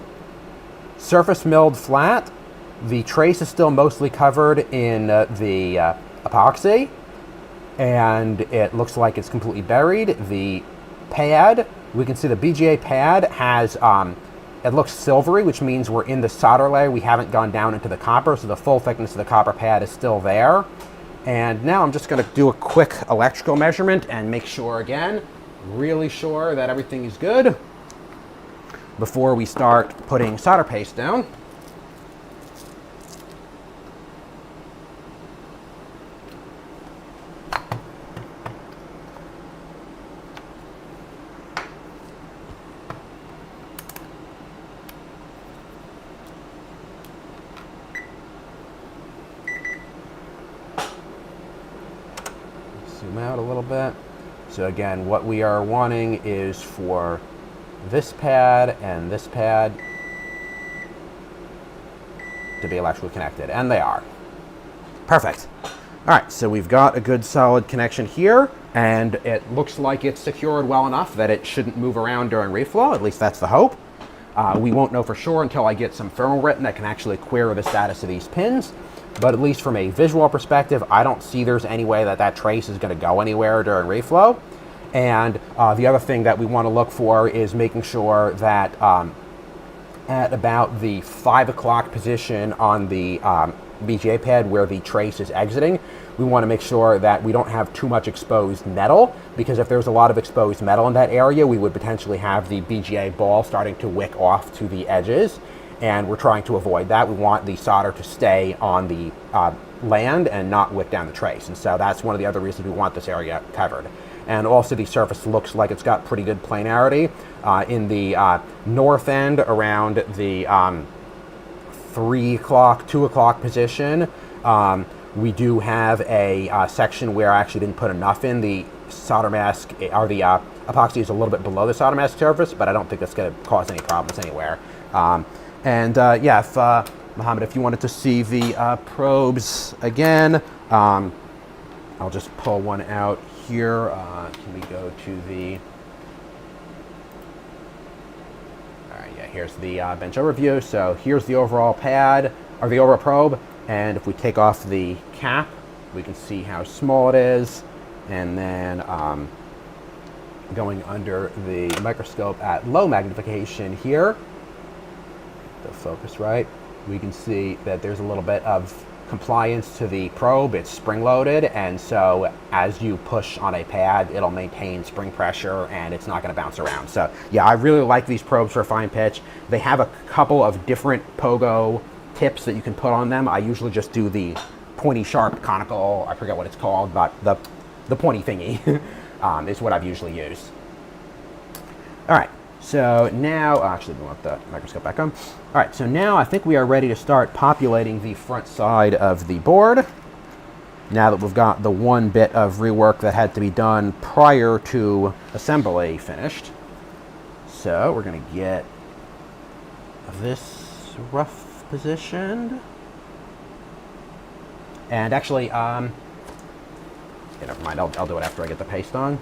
surface milled flat. The trace is still mostly covered in the epoxy, and it looks like it's completely buried. The pad, we can see the BGA pad has, it looks silvery, which means we're in the solder layer. We haven't gone down into the copper, so the full thickness of the copper pad is still there. And now I'm just going to do a quick electrical measurement and make sure again, really sure that everything is good before we start putting solder paste down. Zoom out a little bit. So again, what we are wanting is for this pad and this pad to be electrically connected, and they are. Perfect. All right, so we've got a good solid connection here, and it looks like it's secured well enough that it shouldn't move around during reflow. At least that's the hope. We won't know for sure until I get some firmware written that can actually query the status of these pins. But at least from a visual perspective, I don't see there's any way that that trace is going to go anywhere during reflow. And the other thing that we want to look for is making sure that at about the 5 o'clock position on the BGA pad where the trace is exiting, we want to make sure that we don't have too much exposed metal, because if there's a lot of exposed metal in that area, we would potentially have the BGA ball starting to wick off to the edges. And we're trying to avoid that. We want the solder to stay on the land and not wick down the trace. And so that's one of the other reasons we want this area covered. And also the surface looks like it's got pretty good planarity. In the north end around the 3 o'clock, 2 o'clock position, we do have a section where I actually didn't put enough in. The solder mask, or the epoxy is a little bit below the solder mask surface, but I don't think that's going to cause any problems anywhere. Yeah, if Mohammed, if you wanted to see the probes again, I'll just pull one out here. Can we go to the? All right, yeah. Here's the bench overview. So here's the overall pad, or the overall probe, and if we take off the cap, we can see how small it is, and then going under the microscope at low magnification here. The focus right, we can see that there's a little bit of compliance to the probe. It's spring loaded, and so as you push on a pad, it'll maintain spring pressure and it's not going to bounce around. So yeah, I really like these probes for fine pitch. They have a couple of different pogo tips that you can put on them. I usually just do the pointy sharp conical, I forget what it's called, but the pointy thingy is what I've usually used. All right. So now, actually we want the microscope back on. All right, so now I think we are ready to start populating the front side of the board. Now that we've got the one bit of rework that had to be done prior to assembly finished. So we're gonna get this rough positioned. And actually, yeah, never mind, I'll do it after I get the paste on.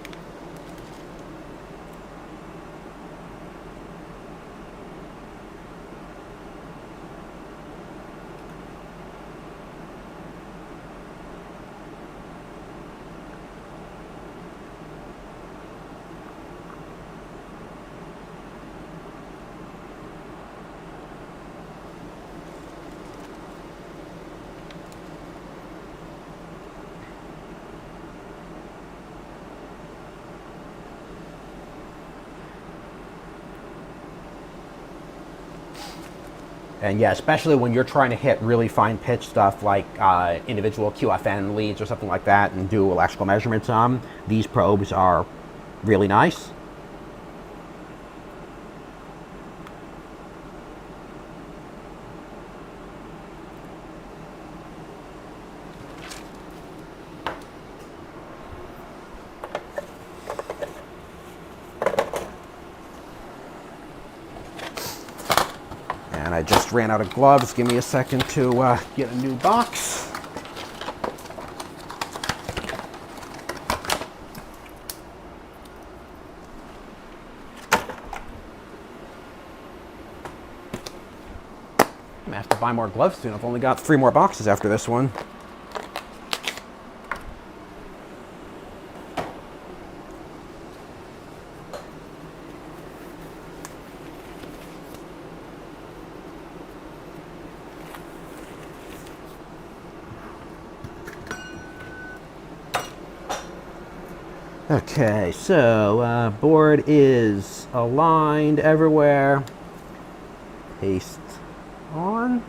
And yeah, especially when you're trying to hit really fine pitch stuff like individual QFN leads or something like that and do electrical measurements on, these probes are really nice. And I just ran out of gloves. Give me a second to get a new box. I'm gonna have to buy more gloves soon. I've only got 3 more boxes after this one. Okay, so board is aligned everywhere. Paste on.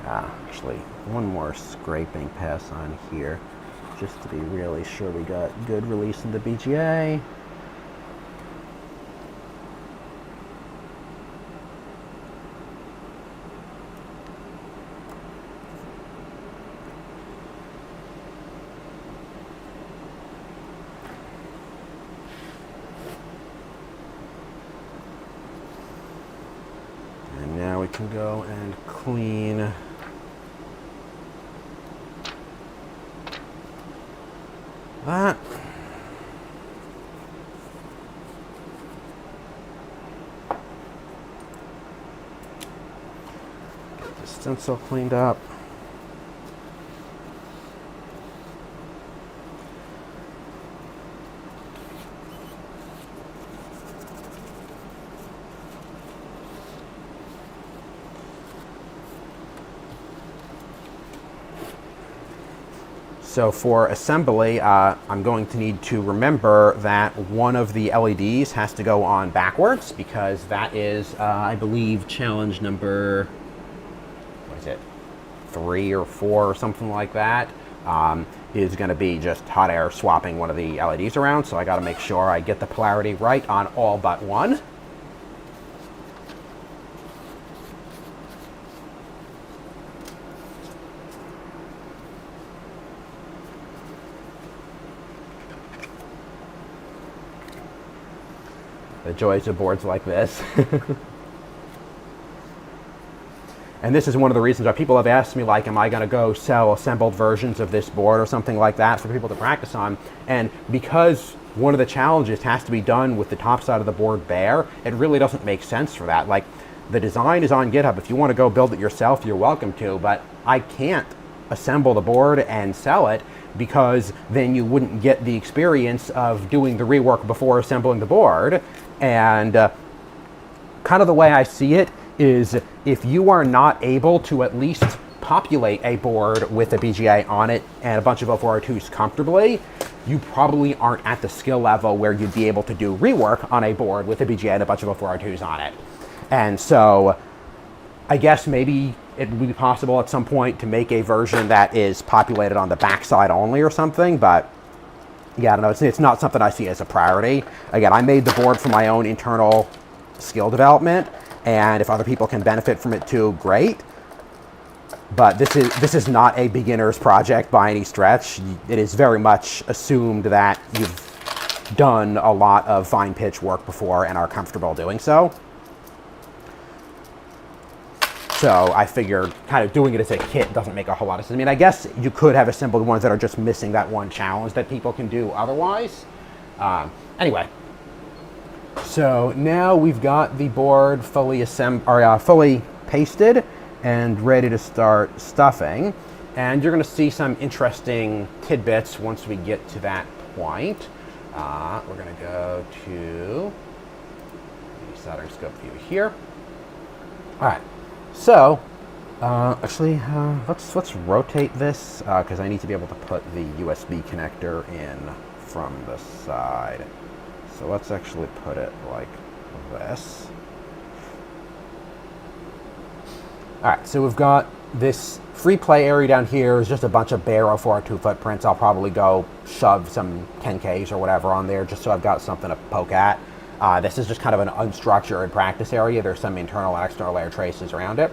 Actually, one more scraping pass on here, just to be really sure we got good release in the BGA. And now we can go and clean that. Get the stencil cleaned up. So for assembly, I'm going to need to remember that one of the LEDs has to go on backwards, because that is, I believe, challenge number, what is it, 3 or 4 or something like that, is going to be just hot air swapping one of the LEDs around. So I got to make sure I get the polarity right on all but one. The joys of boards like this. And this is one of the reasons why people have asked me, like, am I going to go sell assembled versions of this board or something like that for people to practice on? And because one of the challenges has to be done with the top side of the board bare, it really doesn't make sense for that. Like, the design is on GitHub. If you want to go build it yourself, you're welcome to, but I can't assemble the board and sell it, because then you wouldn't get the experience of doing the rework before assembling the board. And kind of the way I see it is, if you are not able to at least populate a board with a BGA on it and a bunch of 0402s comfortably, you probably aren't at the skill level where you'd be able to do rework on a board with a BGA and a bunch of 0402s on it. And so I guess maybe it would be possible at some point to make a version that is populated on the backside only or something, but yeah, I don't know, it's not something I see as a priority. Again, I made the board for my own internal skill development, and if other people can benefit from it too, great. But this is not a beginner's project by any stretch. It is very much assumed that you've done a lot of fine pitch work before and are comfortable doing so. So I figured kind of doing it as a kit doesn't make a whole lot of sense. I mean, I guess you could have assembled ones that are just missing that one challenge that people can do otherwise. Anyway, so now we've got the board fully fully pasted and ready to start stuffing. And you're going to see some interesting tidbits once we get to that point. We're going to go to the soldering scope view here. All right. So, actually, let's rotate this because I need to be able to put the USB connector in from the side. So let's actually put it like this. All right, so we've got this free play area down here is just a bunch of bare 042 footprints. I'll probably go shove some 10Ks or whatever on there just so I've got something to poke at. This is just kind of an unstructured practice area. There's some internal and external layer traces around it.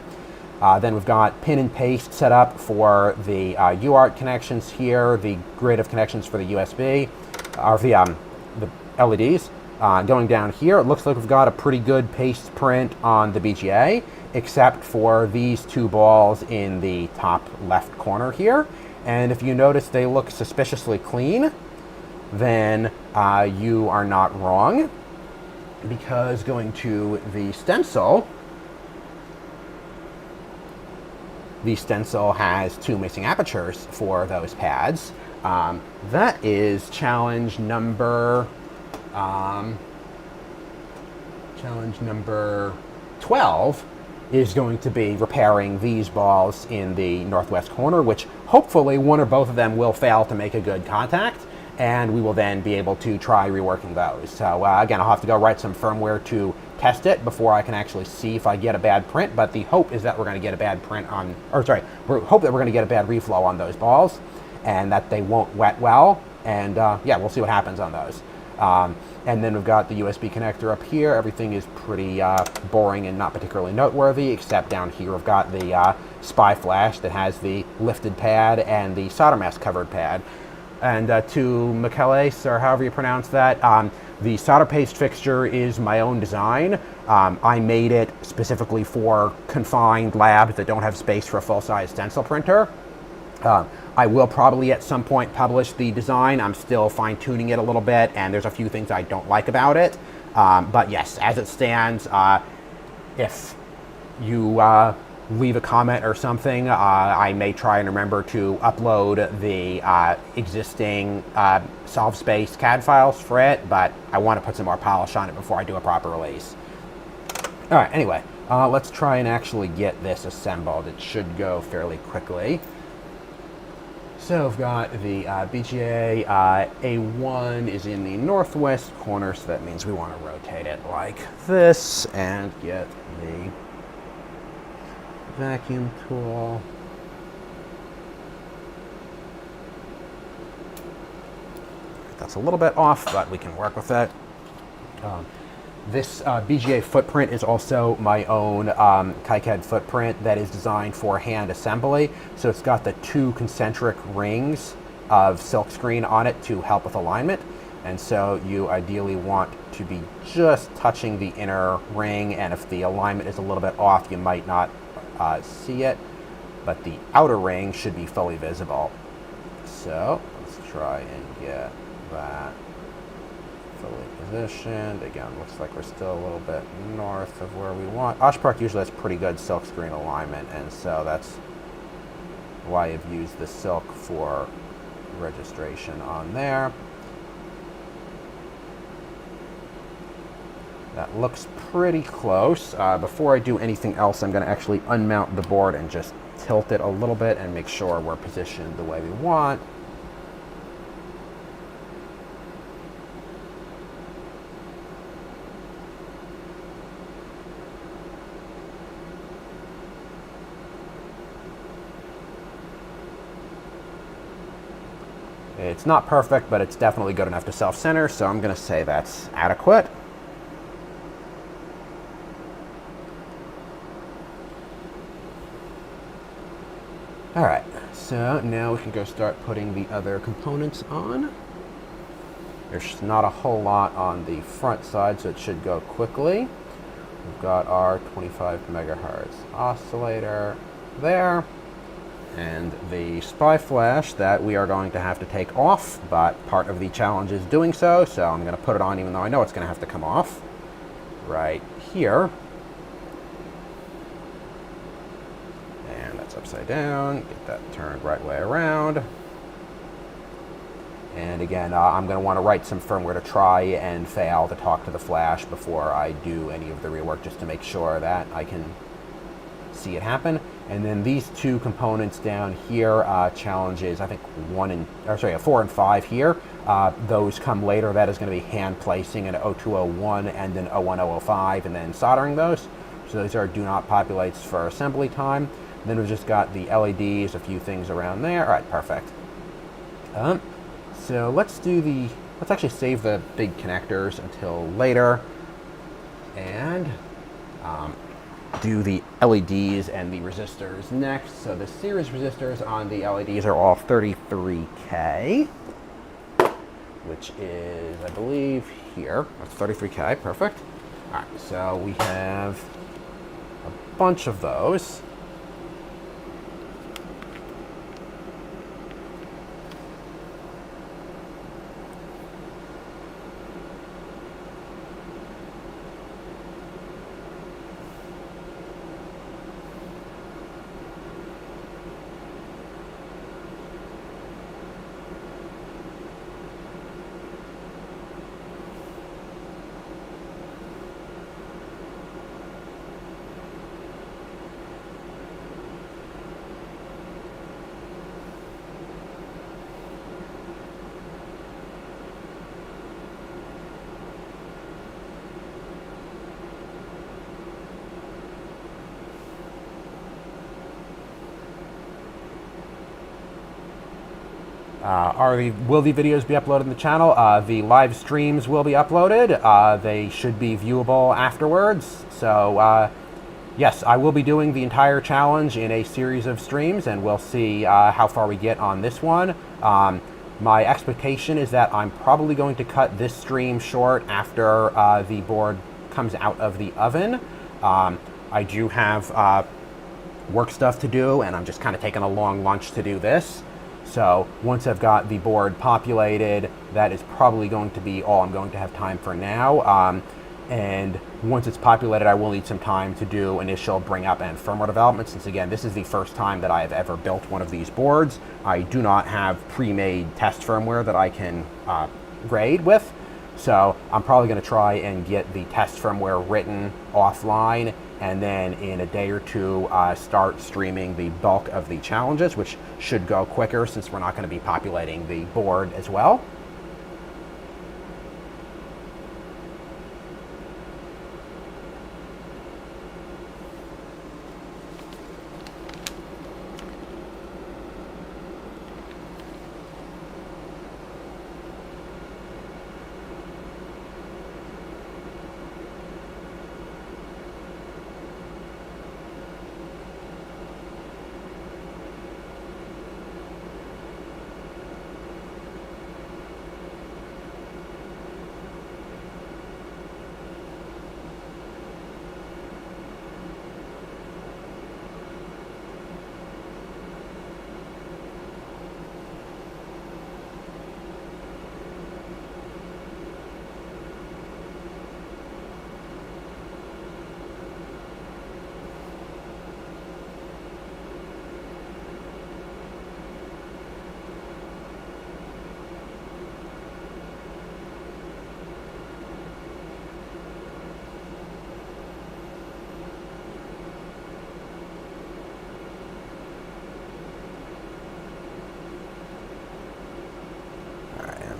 Then we've got pin and paste set up for the UART connections here, the grid of connections for the USB, or the LEDs. Going down here, it looks like we've got a pretty good paste print on the BGA, except for these two balls in the top left corner here. And if you notice they look suspiciously clean, then you are not wrong, because going to the stencil has two missing apertures for those pads. That is challenge number 12 is going to be repairing these balls in the northwest corner, which hopefully one or both of them will fail to make a good contact, and we will then be able to try reworking those. So again, I'll have to go write some firmware to test it before I can actually see if I get a bad print, but the hope is that we're going to get a bad print on, or sorry, we hope that we're going to get a bad reflow on those balls and that they won't wet well, and yeah, we'll see what happens on those. And then we've got the USB connector up here. Everything is pretty boring and not particularly noteworthy, except down here we've got the SPI flash that has the lifted pad and the solder mask covered pad. And to Michele, or however you pronounce that, the solder paste fixture is my own design. I made it specifically for confined labs that don't have space for a full-size stencil printer. I will probably at some point publish the design. I'm still fine-tuning it a little bit, and there's a few things I don't like about it. But yes, as it stands, if you leave a comment or something, I may try and remember to upload the existing SolveSpace CAD files for it, but I want to put some more polish on it before I do a proper release. All right, anyway, let's try and actually get this assembled. It should go fairly quickly. So we've got the BGA. A1 is in the northwest corner, so that means we want to rotate it like this and get the vacuum tool. That's a little bit off, but we can work with it. This BGA footprint is also my own KiCad footprint that is designed for hand assembly. So it's got the two concentric rings of silkscreen on it to help with alignment. And so you ideally want to be just touching the inner ring, and if the alignment is a little bit off, you might not see it, but the outer ring should be fully visible. So let's try and get that fully positioned. Again, looks like we're still a little bit north of where we want. Osh Park usually has pretty good silkscreen alignment, and so that's why I've used the silk for registration on there. That looks pretty close. Before I do anything else, I'm going to actually unmount the board and just tilt it a little bit and make sure we're positioned the way we want. It's not perfect, but it's definitely good enough to self-center, so I'm going to say that's adequate. All right, so now we can go start putting the other components on. There's not a whole lot on the front side, so it should go quickly. We've got our 25 megahertz oscillator there, and the spy flash that we are going to have to take off, but part of the challenge is doing so, so I'm going to put it on even though I know it's going to have to come off right here. And that's upside down. Get that turned right way around. And again, I'm going to want to write some firmware to try and fail to talk to the flash before I do any of the rework, just to make sure that I can see it happen. And then these two components down here, challenges, I think 4 and 5 here, those come later. That is going to be hand placing an 0201 and an 01005 and then soldering those. So those are do not populates for assembly time. Then we've just got the LEDs, a few things around there. All right, perfect. So let's actually save the big connectors until later and do the LEDs and the resistors next. So the series resistors on the LEDs are all 33K, which is, I believe, here. That's 33K, perfect. All right, so we have a bunch of those. Will the videos be uploaded in the channel? The live streams will be uploaded. They should be viewable afterwards. So yes, I will be doing the entire challenge in a series of streams, and we'll see how far we get on this one. My expectation is that I'm probably going to cut this stream short after the board comes out of the oven. I do have work stuff to do, and I'm just kind of taking a long lunch to do this. So once I've got the board populated, that is probably going to be all I'm going to have time for now. And once it's populated, I will need some time to do initial bring up and firmware development, since again, this is the first time that I have ever built one of these boards. I do not have pre-made test firmware that I can grade with. So I'm probably going to try and get the test firmware written offline, and then in a day or two start streaming the bulk of the challenges, which should go quicker since we're not going to be populating the board as well.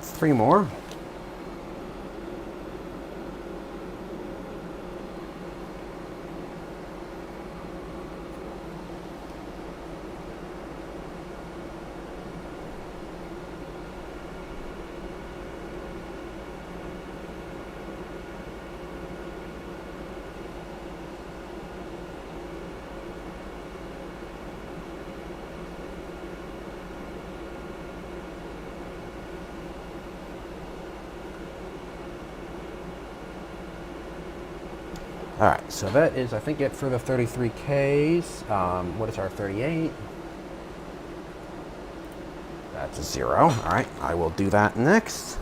Three more. All right, so that is, I think, it for the 33Ks. What is our 38? That's a 0. All right, I will do that next.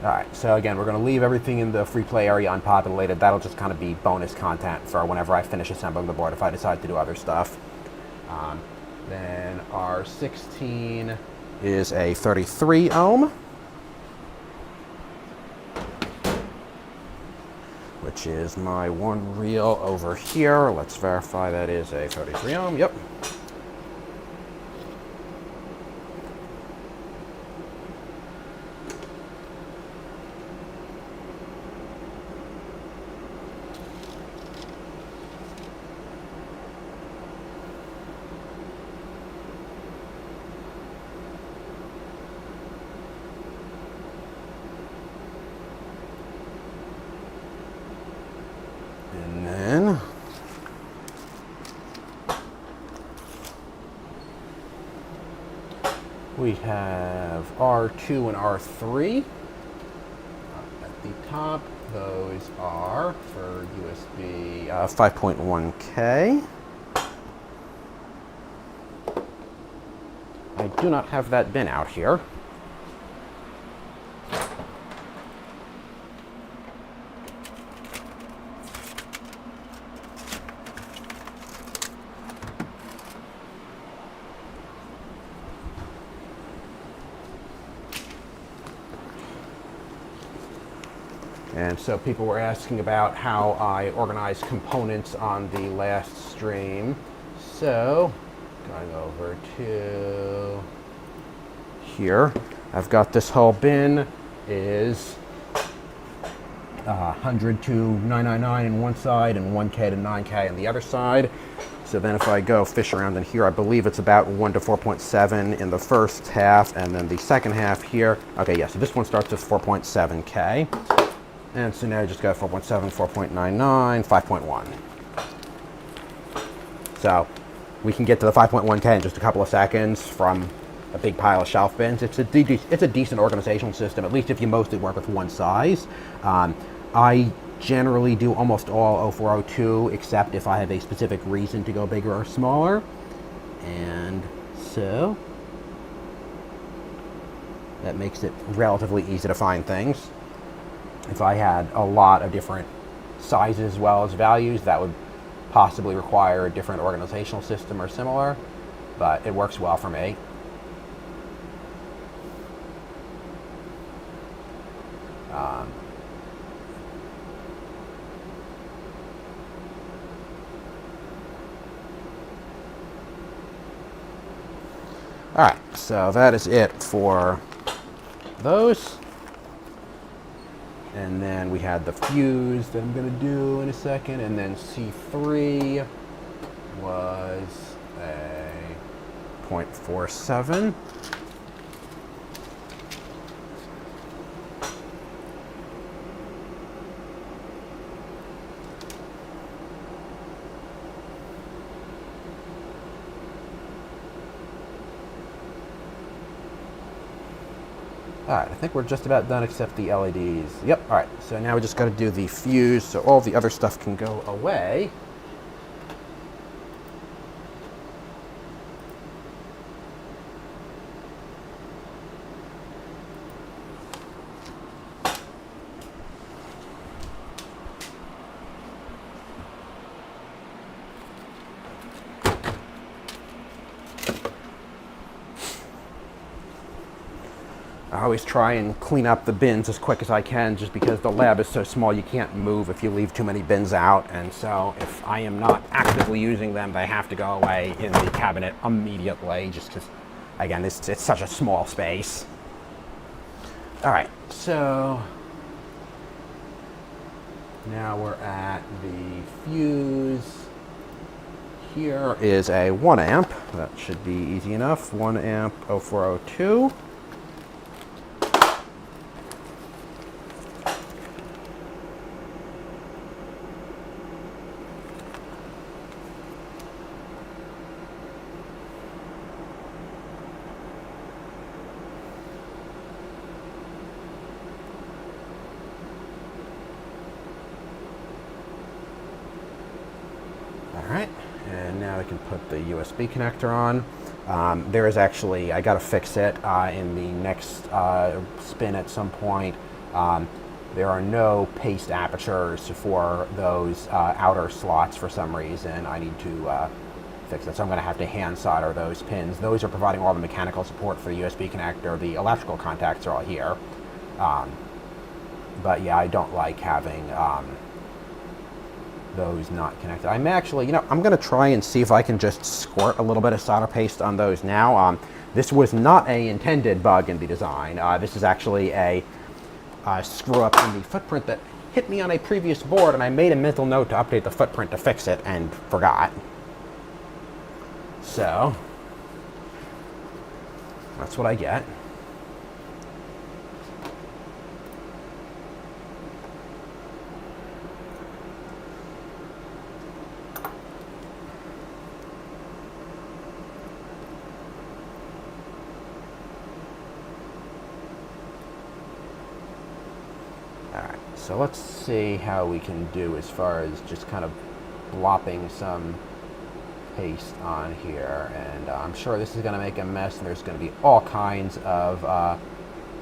All right, so again, we're going to leave everything in the free play area unpopulated. That'll just kind of be bonus content for whenever I finish assembling the board if I decide to do other stuff. Then our 16 is a 33 ohm, which is my one reel over here. Let's verify that is a 33 ohm. Yep. And then we have R2 and R3 at the top. Those are for USB 5.1K. I do not have that bin out here. And so people were asking about how I organize components on the last stream. So going over to here, I've got this whole bin is 100 to 999 in one side and 1K to 9K on the other side. So then if I go fish around in here, I believe it's about 1 to 4.7 in the first half, and then the second half here. Okay, yeah, so this one starts with 4.7K. And so now you just got 4.7, 4.99, 5.1. So we can get to the 5.1K in just a couple of seconds from a big pile of shelf bins. It's a decent organizational system, at least if you mostly work with one size. I generally do almost all 0402, except if I have a specific reason to go bigger or smaller. And so that makes it relatively easy to find things. If I had a lot of different sizes as well as values, that would possibly require a different organizational system or similar, but it works well for me. All right, so that is it for those. And then we had the fuse that I'm going to do in a second. And then C3 was a 0.47. All right, I think we're just about done except the LEDs. Yep, all right, so now we just got to do the fuse so all the other stuff can go away. I always try and clean up the bins as quick as I can just because the lab is so small you can't move if you leave too many bins out, and so if I am not actively using them, they have to go away in the cabinet immediately just because, again, it's such a small space. All right, so now we're at the fuse here is a 1 amp. That should be easy enough. 1 amp 0402. Alright, and now I can put the USB connector on. There is actually, I gotta fix it in the next spin at some point. There are no paste apertures for those outer slots for some reason. I need to fix it, so I'm gonna have to hand solder those pins. Those are providing all the mechanical support for the USB connector. The electrical contacts are all here. But yeah, I don't like having those not connected. I'm actually, I'm going to try and see if I can just squirt a little bit of solder paste on those now. This was not a intended bug in the design. This is actually a screw up in the footprint that hit me on a previous board, and I made a mental note to update the footprint to fix it and forgot. So, that's what I get. Alright, so let's see how we can do as far as just kind of blopping some paste on here. And I'm sure this is going to make a mess, and there's going to be all kinds of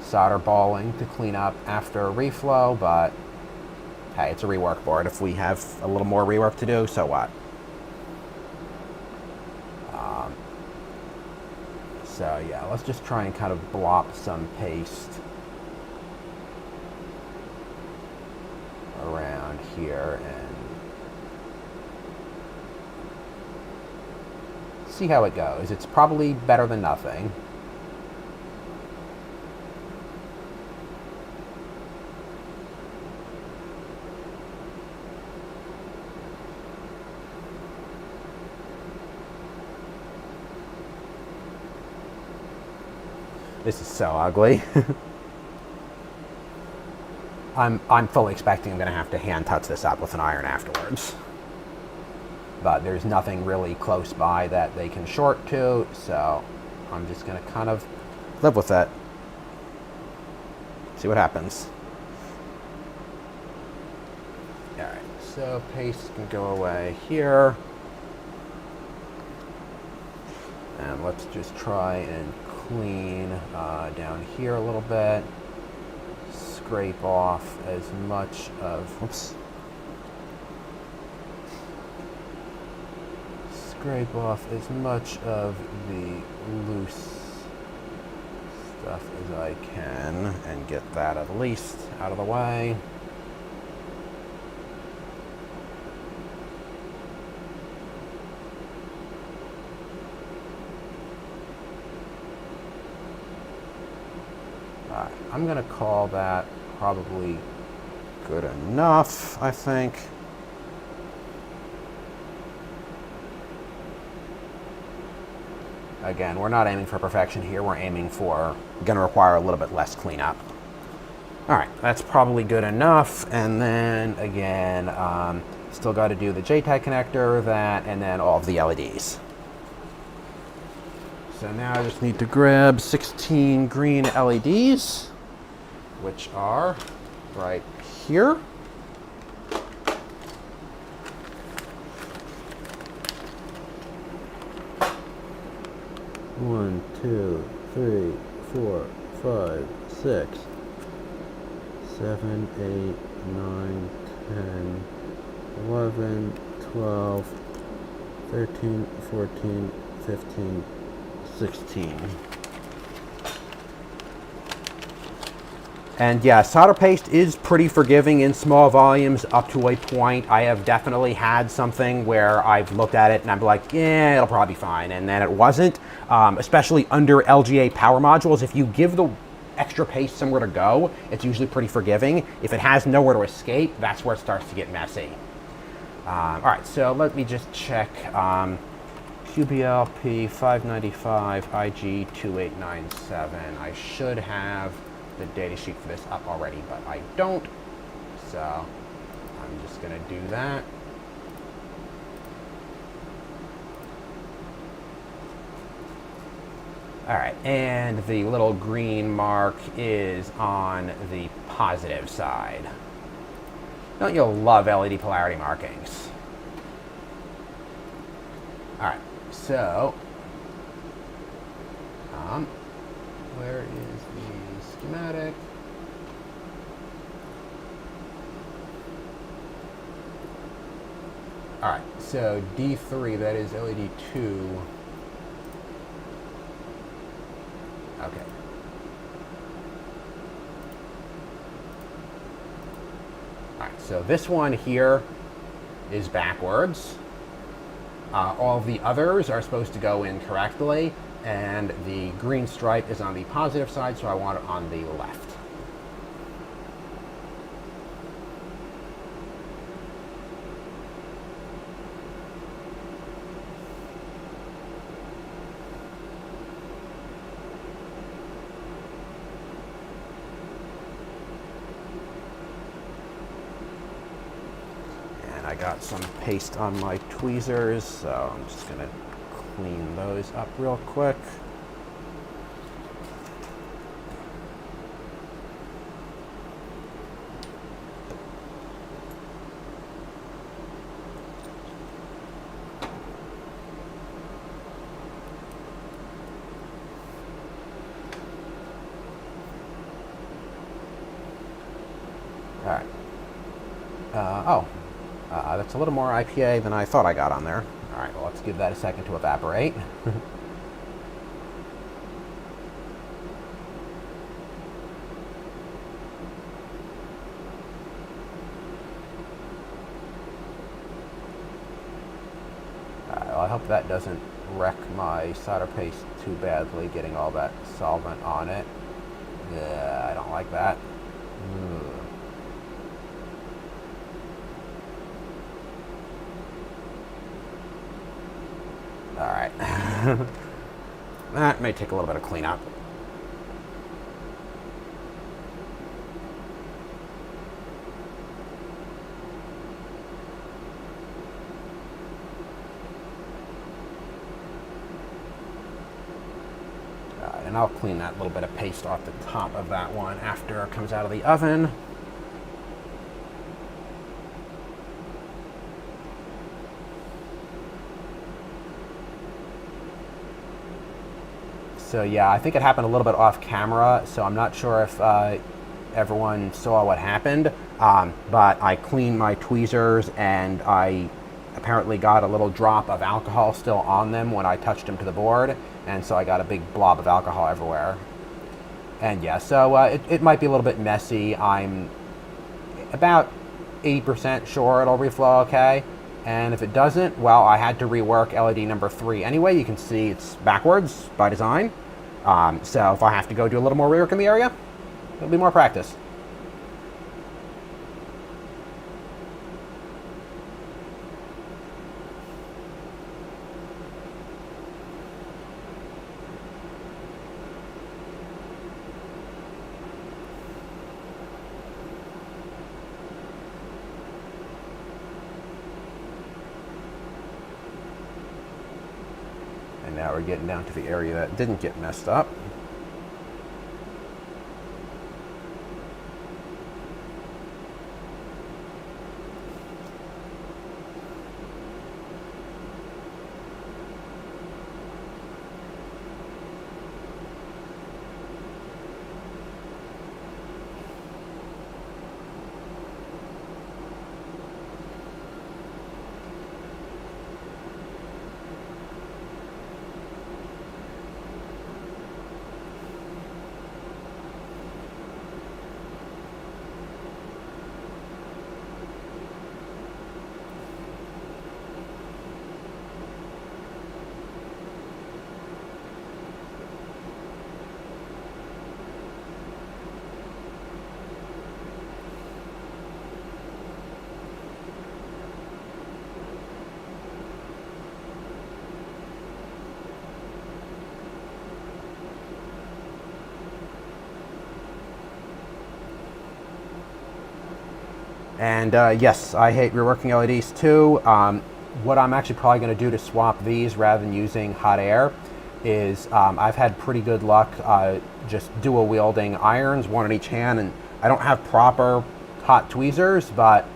solder balling to clean up after reflow, but hey, it's a rework board. If we have a little more rework to do, so what? So yeah, let's just try and kind of blop some paste around here and see how it goes. It's probably better than nothing. This is so ugly. I'm fully expecting I'm going to have to hand touch this up with an iron afterwards. But there's nothing really close by that they can short to, so I'm just going to kind of live with it. See what happens. Alright, so paste can go away here. And let's just try and clean down here a little bit. Scrape off as much of, scrape off as much of the loose stuff as I can and get that at least out of the way. Alright, I'm going to call that probably good enough, I think. Again, we're not aiming for perfection here. We're aiming for, going to require a little bit less cleanup. All right, that's probably good enough. And then again, still got to do the JTAG connector, that, and then all of the LEDs. So now I just need to grab 16 green LEDs, which are right here. One, two, three, 4, 5, 6, 7, 8, 9, 10, 11, 12, 13, 14, 15, 16. And yeah, solder paste is pretty forgiving in small volumes up to a point. I have definitely had something where I've looked at it and I'm like, yeah, it'll probably be fine. And then it wasn't, especially under LGA power modules. If you give the extra paste somewhere to go, it's usually pretty forgiving. If it has nowhere to escape, that's where it starts to get messy. All right, so let me just check. QBLP 595 IG 2897. I should have the data sheet for this up already, but I don't. So I'm just going to do that. All right, and the little green mark is on the positive side. Don't you love LED polarity markings? All right, so where is the schematic? All right, so D3, that is LED 2. Okay. All right, so this one here is backwards. All of the others are supposed to go in correctly, and the green stripe is on the positive side, so I want it on the left. I got some paste on my tweezers, so I'm just going to clean those up real quick. All right. That's a little more IPA than I thought I got on there. All right, well, let's give that a second to evaporate. Well, I hope that doesn't wreck my solder paste too badly, getting all that solvent on it. Yeah, I don't like that. All right. That may take a little bit of cleanup. And I'll clean that little bit of paste off the top of that one after it comes out of the oven. So yeah, I think it happened a little bit off camera, so I'm not sure if everyone saw what happened, but I cleaned my tweezers and I apparently got a little drop of alcohol still on them when I touched them to the board, and so I got a big blob of alcohol everywhere. And yeah, so it might be a little bit messy. I'm about 80% sure it'll reflow okay. And if it doesn't, well, I had to rework LED number 3 anyway. You can see it's backwards by design. So if I have to go do a little more rework in the area, it'll be more practice. And now we're getting down to the area that didn't get messed up. And yes, I hate reworking LEDs too. What I'm actually probably going to do to swap these rather than using hot air is I've had pretty good luck just dual wielding irons, one in each hand, and I don't have proper hot tweezers, but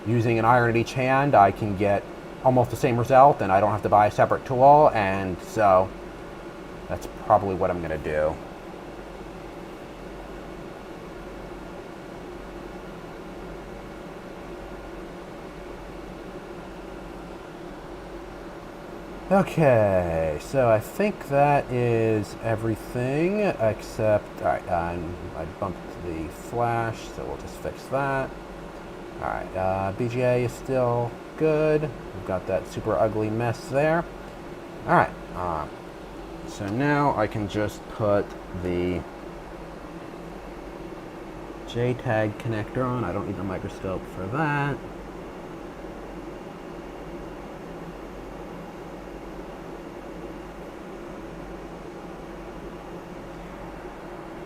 using an iron in each hand I can get almost the same result and I don't have to buy a separate tool, and so that's probably what I'm going to do. Okay, so I think that is everything except, alright, I bumped the flash, so we'll just fix that. Alright, BGA is still good. We've got that super ugly mess there. Alright, so now I can just put the JTAG connector on. I don't need a microscope for that.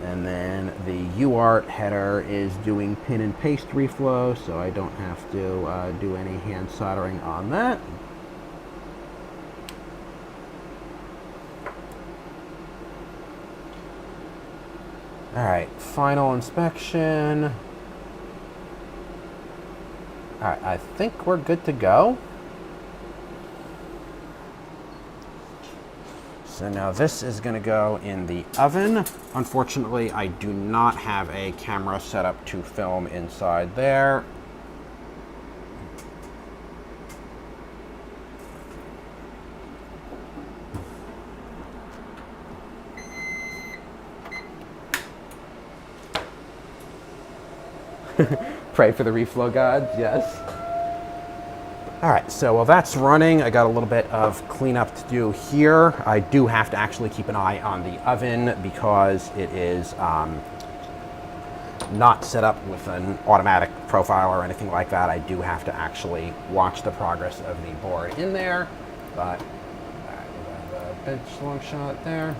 And then the UART header is doing pin and paste reflow, so I don't have to do any hand soldering on that. Alright, final inspection. Alright, I think we're good to go. So now this is going to go in the oven. Unfortunately, I do not have a camera set up to film inside there. Pray for the reflow gods, yes. All right, so while that's running, I got a little bit of cleanup to do here. I do have to actually keep an eye on the oven because it is not set up with an automatic profile or anything like that. I do have to actually watch the progress of the board in there. But the bench long shot there.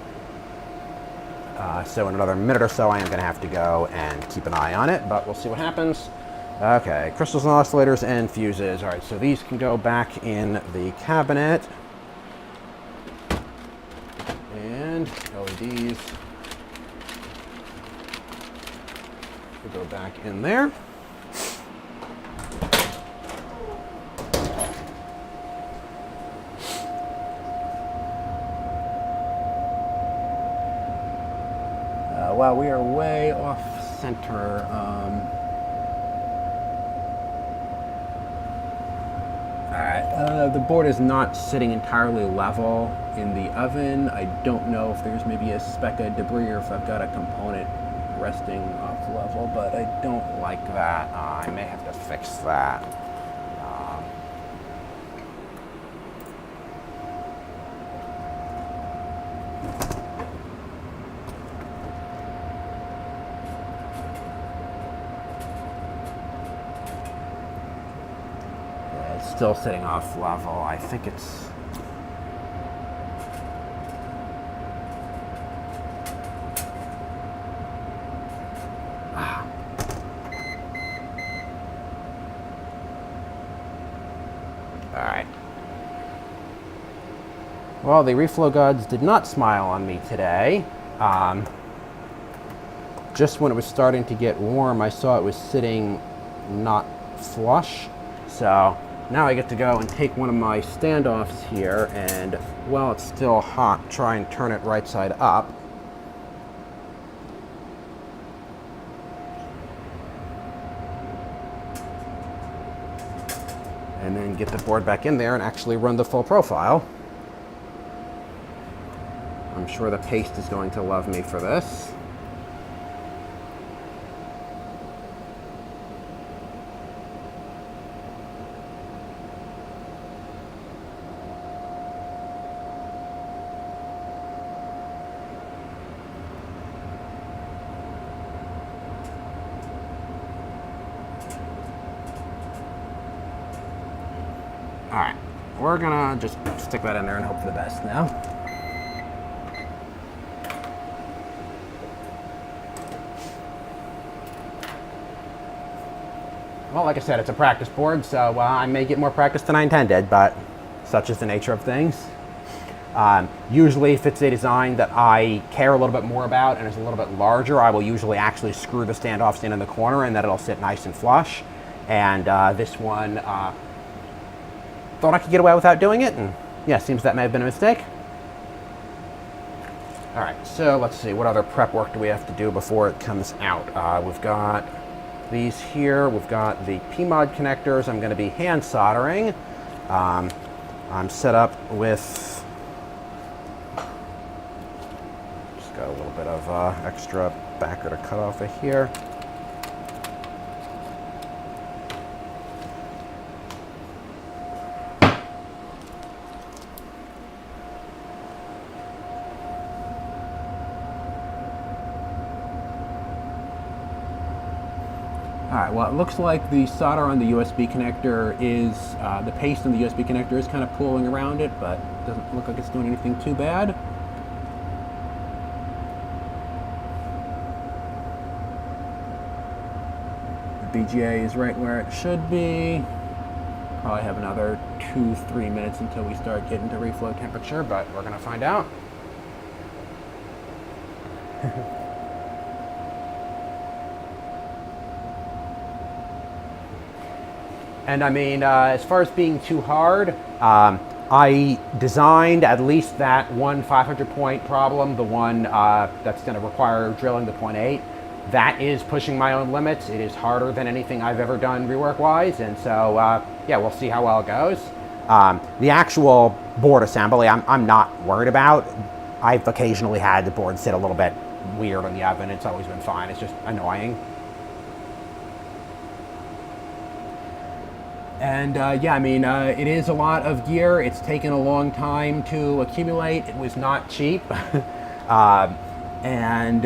So in another minute or so, I am going to have to go and keep an eye on it, but we'll see what happens. Okay, crystals and oscillators and fuses. All right, so these can go back in the cabinet. And LEDs will go back in there. Wow, we are way off center. The board is not sitting entirely level in the oven. I don't know if there's maybe a speck of debris or if I've got a component resting off level, but I don't like that. I may have to fix that. Still sitting off level. I think it's... Alright. Well, the reflow gods did not smile on me today. Just when it was starting to get warm, I saw it was sitting not flush. So now I get to go and take one of my standoffs here and, while it's still hot, try and turn it right side up. And then get the board back in there and actually run the full profile. I'm sure the paste is going to love me for this. All right, we're gonna just stick that in there and hope for the best now. well, like I said, it's a practice board, so I may get more practice than I intended, but such is the nature of things. Usually if it's a design that I care a little bit more about and is a little bit larger, I will usually actually screw the standoffs in the corner and then it'll sit nice and flush. And this one, thought I could get away without doing it, and yeah, seems that may have been a mistake. All right, so let's see, what other prep work do we have to do before it comes out? We've got these here, we've got the PMOD connectors I'm gonna be hand soldering. I'm set up with, just got a little bit of extra backer to cut off of here. Alright, well, it looks like the solder on the USB connector is, the paste on the USB connector is kind of pooling around it, but it doesn't look like it's doing anything too bad. The BGA is right where it should be. Probably have another 2-3 minutes until we start getting to reflow temperature, but we're going to find out. And I mean, as far as being too hard, I designed at least that one 500-point problem, the one that's going to require drilling the 0.8. That is pushing my own limits. It is harder than anything I've ever done rework-wise, and so yeah, we'll see how well it goes. The actual board assembly, I'm not worried about. I've occasionally had the board sit a little bit weird in the oven. It's always been fine. It's just annoying. And yeah, I mean, it is a lot of gear. It's taken a long time to accumulate. It was not cheap. And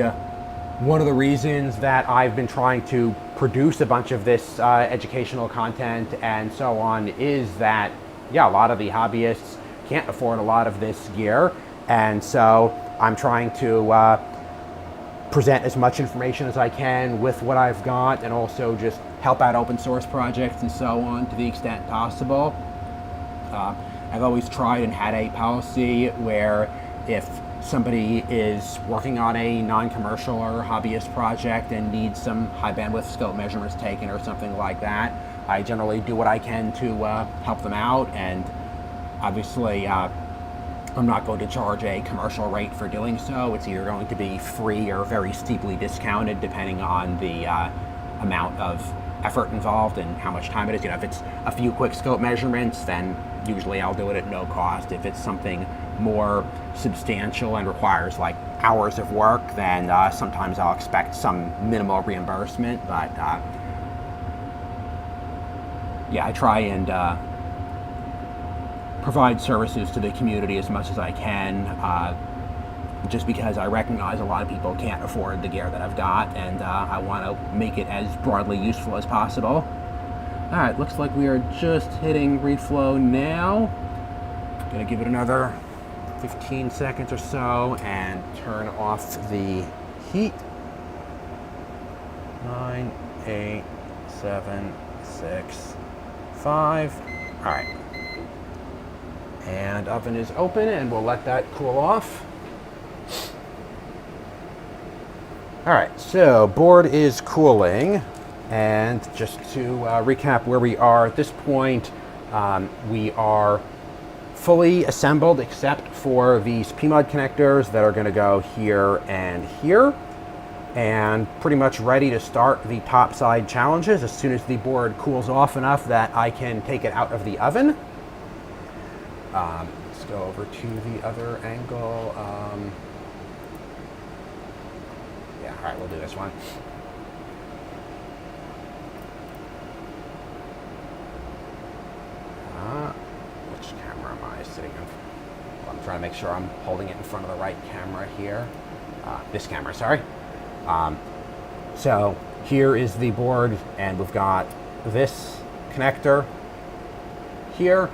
one of the reasons that I've been trying to produce a bunch of this educational content and so on is that, yeah, a lot of the hobbyists can't afford a lot of this gear. And so I'm trying to present as much information as I can with what I've got, and also just help out open source projects and so on to the extent possible. I've always tried and had a policy where if somebody is working on a non-commercial or hobbyist project and needs some high bandwidth scope measurements taken or something like that, I generally do what I can to help them out. And obviously I'm not going to charge a commercial rate for doing so. It's either going to be free or very steeply discounted depending on the amount of effort involved and how much time it is. You know, if it's a few quick scope measurements, then usually I'll do it at no cost. If it's something more substantial and requires like hours of work, then sometimes I'll expect some minimal reimbursement. But yeah, I try and provide services to the community as much as I can, just because I recognize a lot of people can't afford the gear that I've got, and I want to make it as broadly useful as possible. Alright, looks like we are just hitting reflow now. Gonna give it another 15 seconds or so and turn off the heat. 9, 8, 7, 6, 5. Alright. And oven is open, and we'll let that cool off. All right, so board is cooling, and just to recap where we are at this point, we are fully assembled except for these PMOD connectors that are going to go here and here, and pretty much ready to start the top side challenges as soon as the board cools off enough that I can take it out of the oven. Let's go over to the other angle. Yeah, all right, we'll do this one. Which camera am I sitting in? Well, I'm trying to make sure I'm holding it in front of the right camera here. This camera, sorry. So here is the board, and we've got this connector here,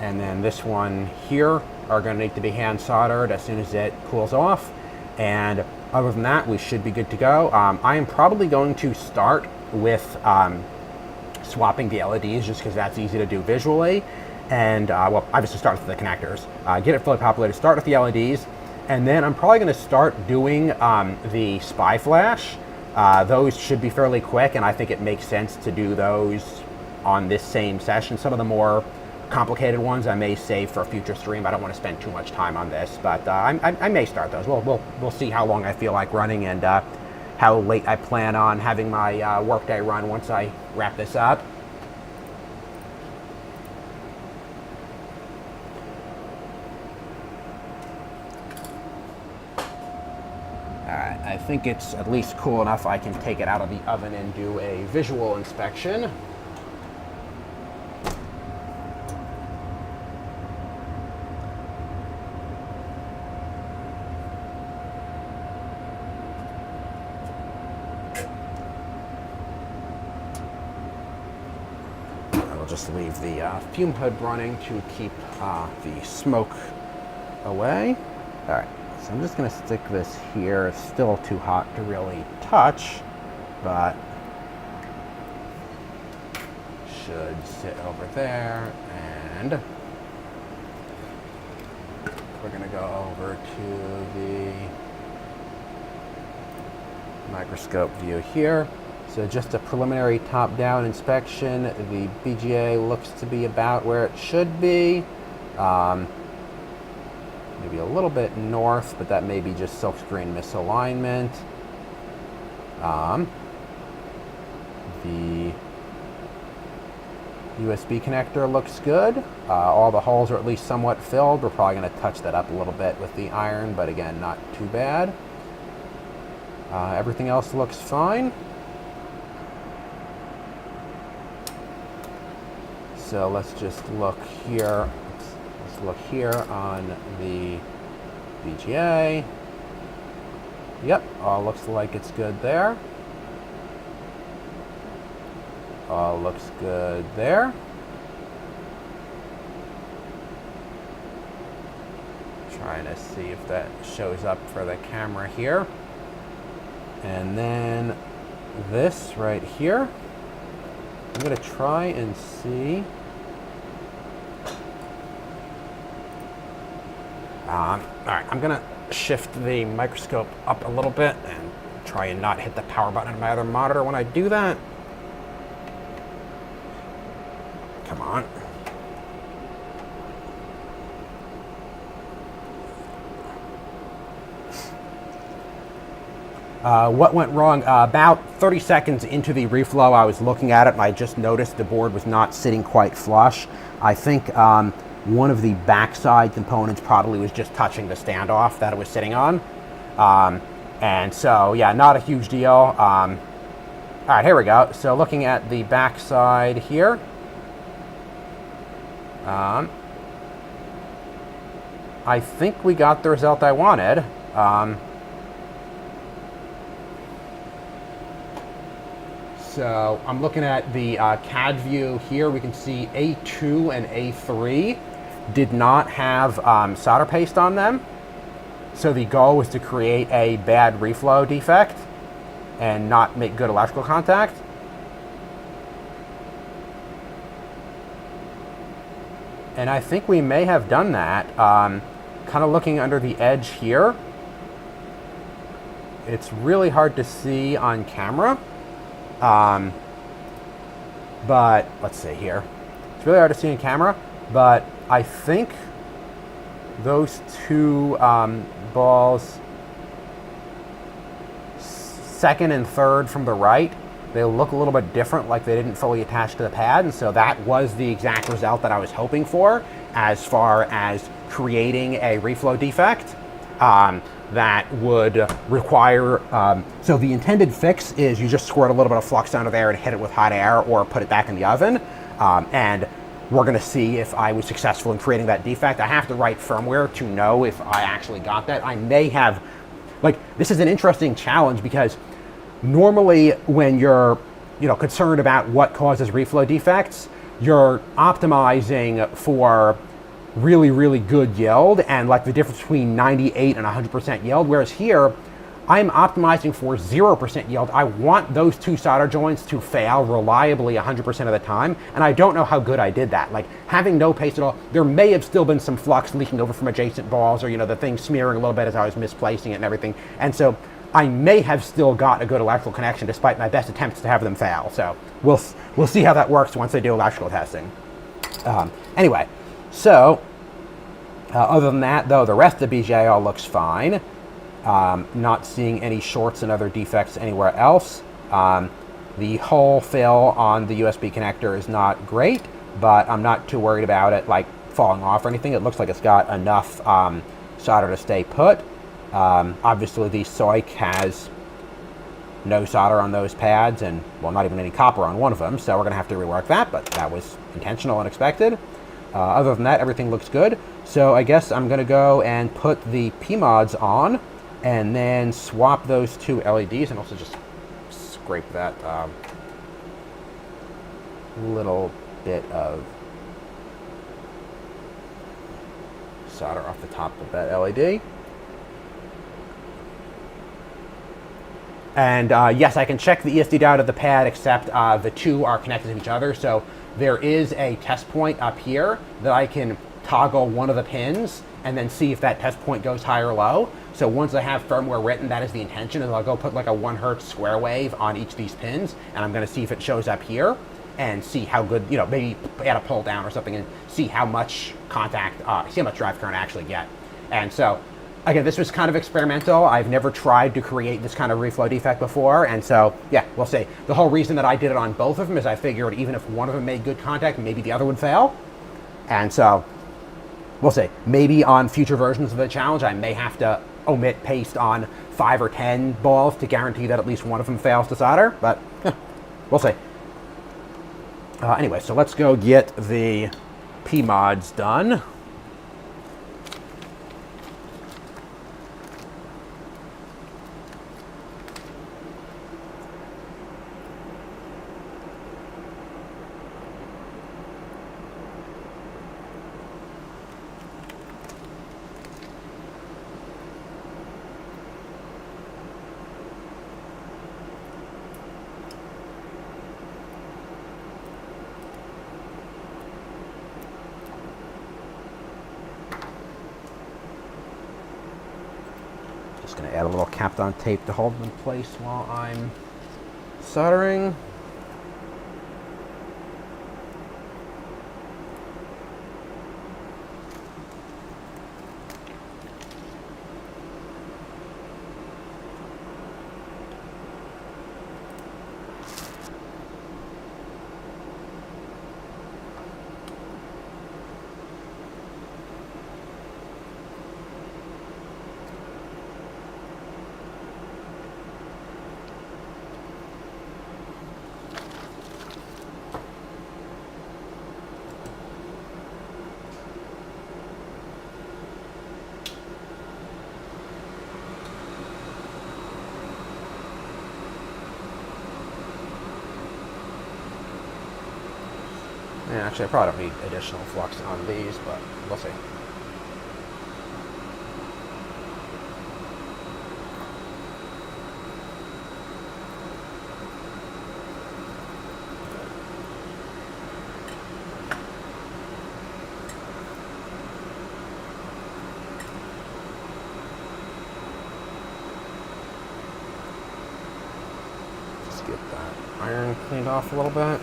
and then this one here are going to need to be hand soldered as soon as it cools off. And other than that, we should be good to go. I am probably going to start with swapping the LEDs just because that's easy to do visually. And well, obviously start with the connectors, get it fully populated, start with the LEDs, and then I'm probably going to start doing the spy flash. Those should be fairly quick, and I think it makes sense to do those on this same session. Some of the more complicated ones I may save for a future stream. I don't want to spend too much time on this, but I may start those. We'll see how long I feel like running and how late I plan on having my workday run once I wrap this up. Alright, I think it's at least cool enough I can take it out of the oven and do a visual inspection. I'll just leave the fume hood running to keep the smoke away. Alright. So I'm just going to stick this here. It's still too hot to really touch, but should sit over there. And we're going to go over to the microscope view here. So just a preliminary top-down inspection. The BGA looks to be about where it should be. Maybe a little bit north, but that may be just silkscreen misalignment. The USB connector looks good. All the holes are at least somewhat filled. We're probably going to touch that up a little bit with the iron, but again, not too bad. Everything else looks fine. So let's just look here. Look here on the BGA. Yep, all looks like it's good there. All looks good there. Trying to see if that shows up for the camera here. And then this right here. I'm going to try and see. All right, I'm gonna shift the microscope up a little bit and try and not hit the power button on my other monitor when I do that. Come on. What went wrong? About 30 seconds into the reflow, I was looking at it and I just noticed the board was not sitting quite flush. I think one of the backside components probably was just touching the standoff that it was sitting on. And so, yeah, not a huge deal. All right, here we go. So looking at the backside here. I think we got the result I wanted. So I'm looking at the CAD view here. We can see A2 and A3 did not have solder paste on them. So the goal was to create a bad reflow defect and not make good electrical contact. And I think we may have done that. Kind of looking under the edge here. It's really hard to see on camera. But let's see here. It's really hard to see on camera, but I think those two balls, second and third from the right, they look a little bit different, like they didn't fully attach to the pad, and so that was the exact result that I was hoping for as far as creating a reflow defect. That would require, so the intended fix is you just squirt a little bit of flux under there and hit it with hot air or put it back in the oven. And we're gonna see if I was successful in creating that defect. I have to write firmware to know if I actually got that. I may have, like, this is an interesting challenge because normally when you're, concerned about what causes reflow defects, you're optimizing for really, really good yield and like the difference between 98 and 100% yield. Whereas here, I'm optimizing for 0% yield. I want those two solder joints to fail reliably 100% of the time, and I don't know how good I did that. Like, having no paste at all, there may have still been some flux leaking over from adjacent balls, or, you know, the thing smearing a little bit as I was misplacing it and everything. And so I may have still got a good electrical connection despite my best attempts to have them fail. So we'll see how that works once I do electrical testing. Anyway, so other than that, though, the rest of the BGA all looks fine. Not seeing any shorts and other defects anywhere else. The hole fill on the USB connector is not great, but I'm not too worried about it like falling off or anything. It looks like it's got enough solder to stay put. Obviously the SOIC has no solder on those pads and, well, not even any copper on one of them, so we're gonna have to rework that, but that was intentional and expected. Other than that, everything looks good. So I guess I'm gonna go and put the PMODs on and then swap those two LEDs and also just scrape that little bit of solder off the top of that LED. And yes, I can check the ESD diode of the pad, except the two are connected to each other. So there is a test point up here that I can toggle one of the pins and then see if that test point goes high or low. So once I have firmware written, that is the intention, is I'll go put like a 1 hertz square wave on each of these pins, and I'm gonna see if it shows up here and see how good, you know, maybe add a pull down or something and see how much contact, see how much drive current I actually get. And so, again, this was kind of experimental. I've never tried to create this kind of reflow defect before, and so, yeah, we'll see. The whole reason that I did it on both of them is I figured even if one of them made good contact, maybe the other would fail. And so, we'll see. Maybe on future versions of the challenge, I may have to omit paste on 5 or 10 balls to guarantee that at least one of them fails to solder, but we'll see. Anyway, so let's go get the PMODs done. Just going to add a little Kapton tape to hold them in place while I'm soldering. Yeah, actually, I probably don't need additional flux on these, but we'll see. Just get that iron cleaned off a little bit.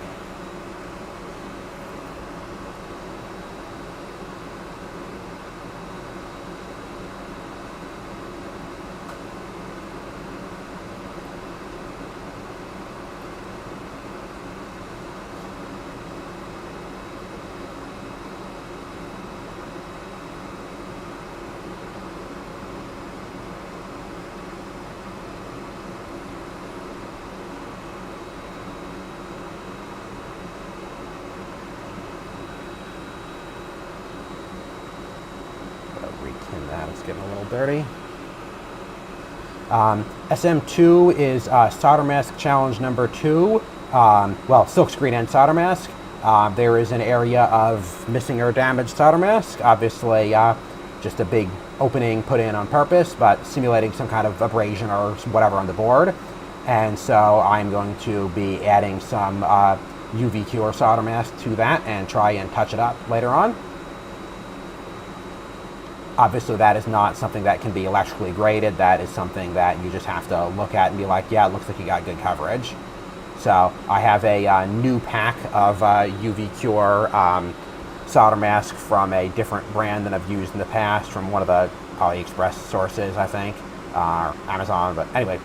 It's getting a little dirty. SM2 is solder mask challenge number 2. Well, silkscreen and solder mask. There is an area of missing or damaged solder mask. Obviously, just a big opening put in on purpose, but simulating some kind of abrasion or whatever on the board. And so I'm going to be adding some UV cure solder mask to that and try and touch it up later on. Obviously, that is not something that can be electrically graded. That is something that you just have to look at and be like, yeah, it looks like you got good coverage. So I have a new pack of UV cure solder mask from a different brand than I've used in the past, from one of the AliExpress sources, I think, Amazon. But anyway,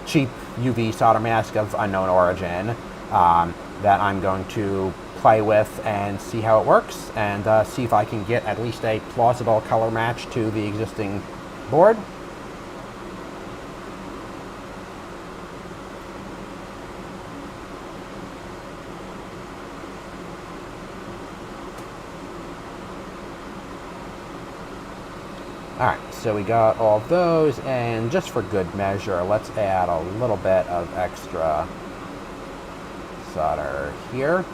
cheap UV solder mask of unknown origin that I'm going to play with and see how it works, and see if I can get at least a plausible color match to the existing board. Alright, so we got all of those, and just for good measure, let's add a little bit of extra solder here.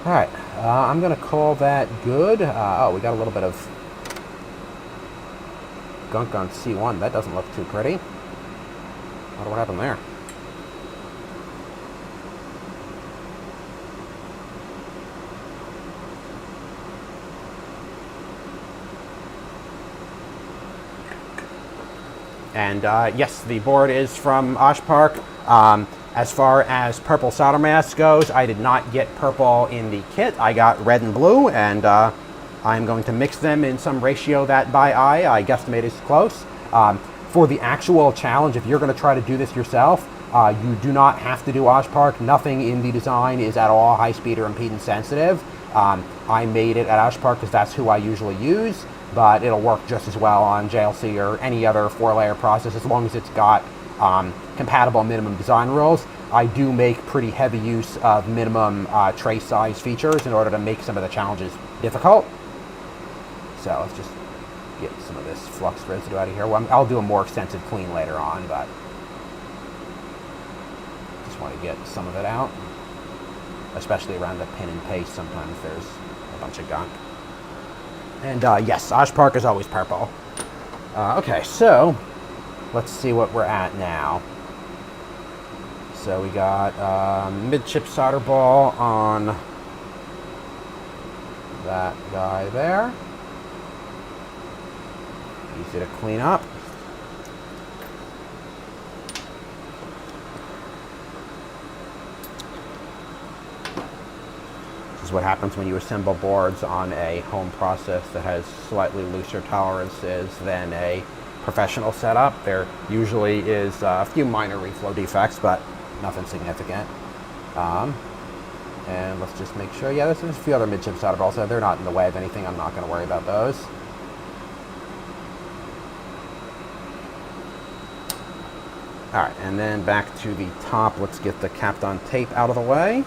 Alright, I'm going to call that good. Oh, we got a little bit of gunk on C1. That doesn't look too pretty. I wonder what happened there. And yes, the board is from Oshpark. As far as purple solder mask goes, I did not get purple in the kit. I got red and blue, and I'm going to mix them in some ratio that by eye I guesstimate is close. For the actual challenge, if you're going to try to do this yourself, you do not have to do Oshpark. Nothing in the design is at all high speed or impedance sensitive. I made it at Oshpark because that's who I usually use, but it'll work just as well on JLC or any other 4-layer process as long as it's got compatible minimum design rules. I do make pretty heavy use of minimum trace size features in order to make some of the challenges difficult. So let's just get some of this flux residue out of here. Well, I'll do a more extensive clean later on, but just want to get some of it out, especially around the pin and paste. Sometimes there's a bunch of gunk. And yes, Oshpark is always purple. Okay, so let's see what we're at now. So we got mid-chip solder ball on that guy there. Easy to clean up. This is what happens when you assemble boards on a home process that has slightly looser tolerances than a professional setup. There usually is a few minor reflow defects, but nothing significant. And let's just make sure, yeah, there's a few other mid-chip solder balls, so they're not in the way of anything. I'm not going to worry about those. Alright, and then back to the top, let's get the Kapton tape out of the way,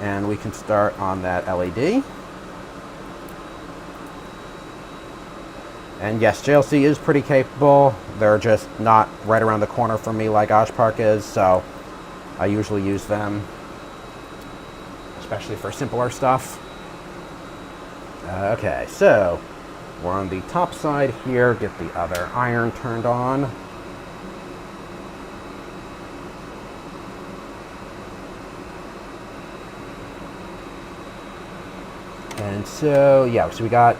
and we can start on that LED. And yes, JLC is pretty capable. They're just not right around the corner from me like Oshpark is, so I usually use them, especially for simpler stuff. Okay, so we're on the top side here. Get the other iron turned on. And so, yeah, so we got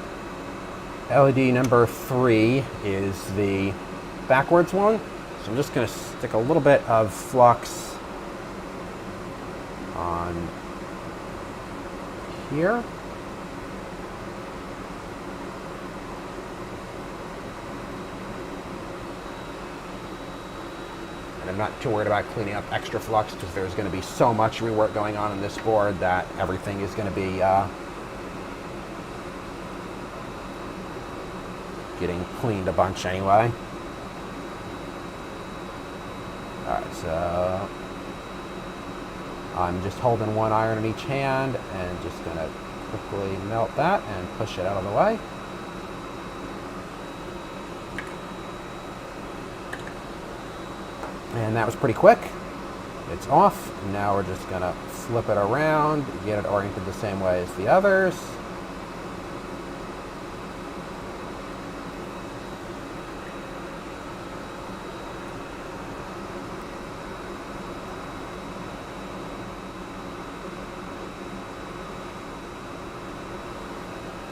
LED number 3 is the backwards one. So I'm just going to stick a little bit of flux on here. And I'm not too worried about cleaning up extra flux because there's going to be so much rework going on in this board that everything is going to be getting cleaned a bunch anyway. Alright, so I'm just holding one iron in each hand and just going to quickly melt that and push it out of the way. And that was pretty quick. It's off. Now we're just going to flip it around, get it oriented the same way as the others.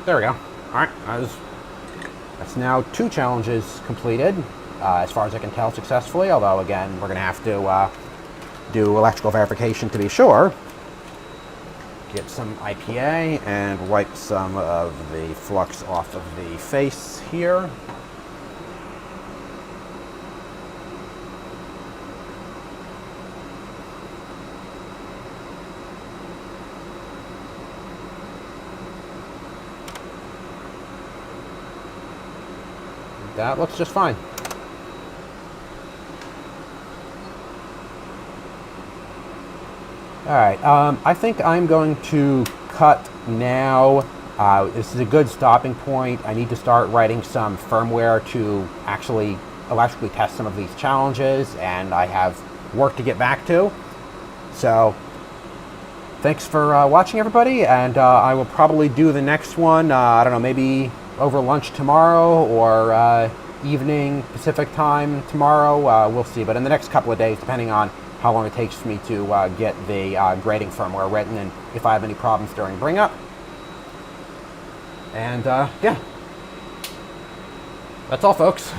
There we go. Alright, that's now 2 challenges completed, as far as I can tell successfully, although again, we're going to have to do electrical verification to be sure. Get some IPA and wipe some of the flux off of the face here. That looks just fine. Alright, I think I'm going to cut now. This is a good stopping point. I need to start writing some firmware to actually electrically test some of these challenges, and I have work to get back to. So, thanks for watching, everybody, and I will probably do the next one, I don't know, maybe over lunch tomorrow or evening Pacific time tomorrow. We'll see, but in the next couple of days, depending on how long it takes for me to get the grading firmware written and if I have any problems during bring up. And yeah, that's all, folks.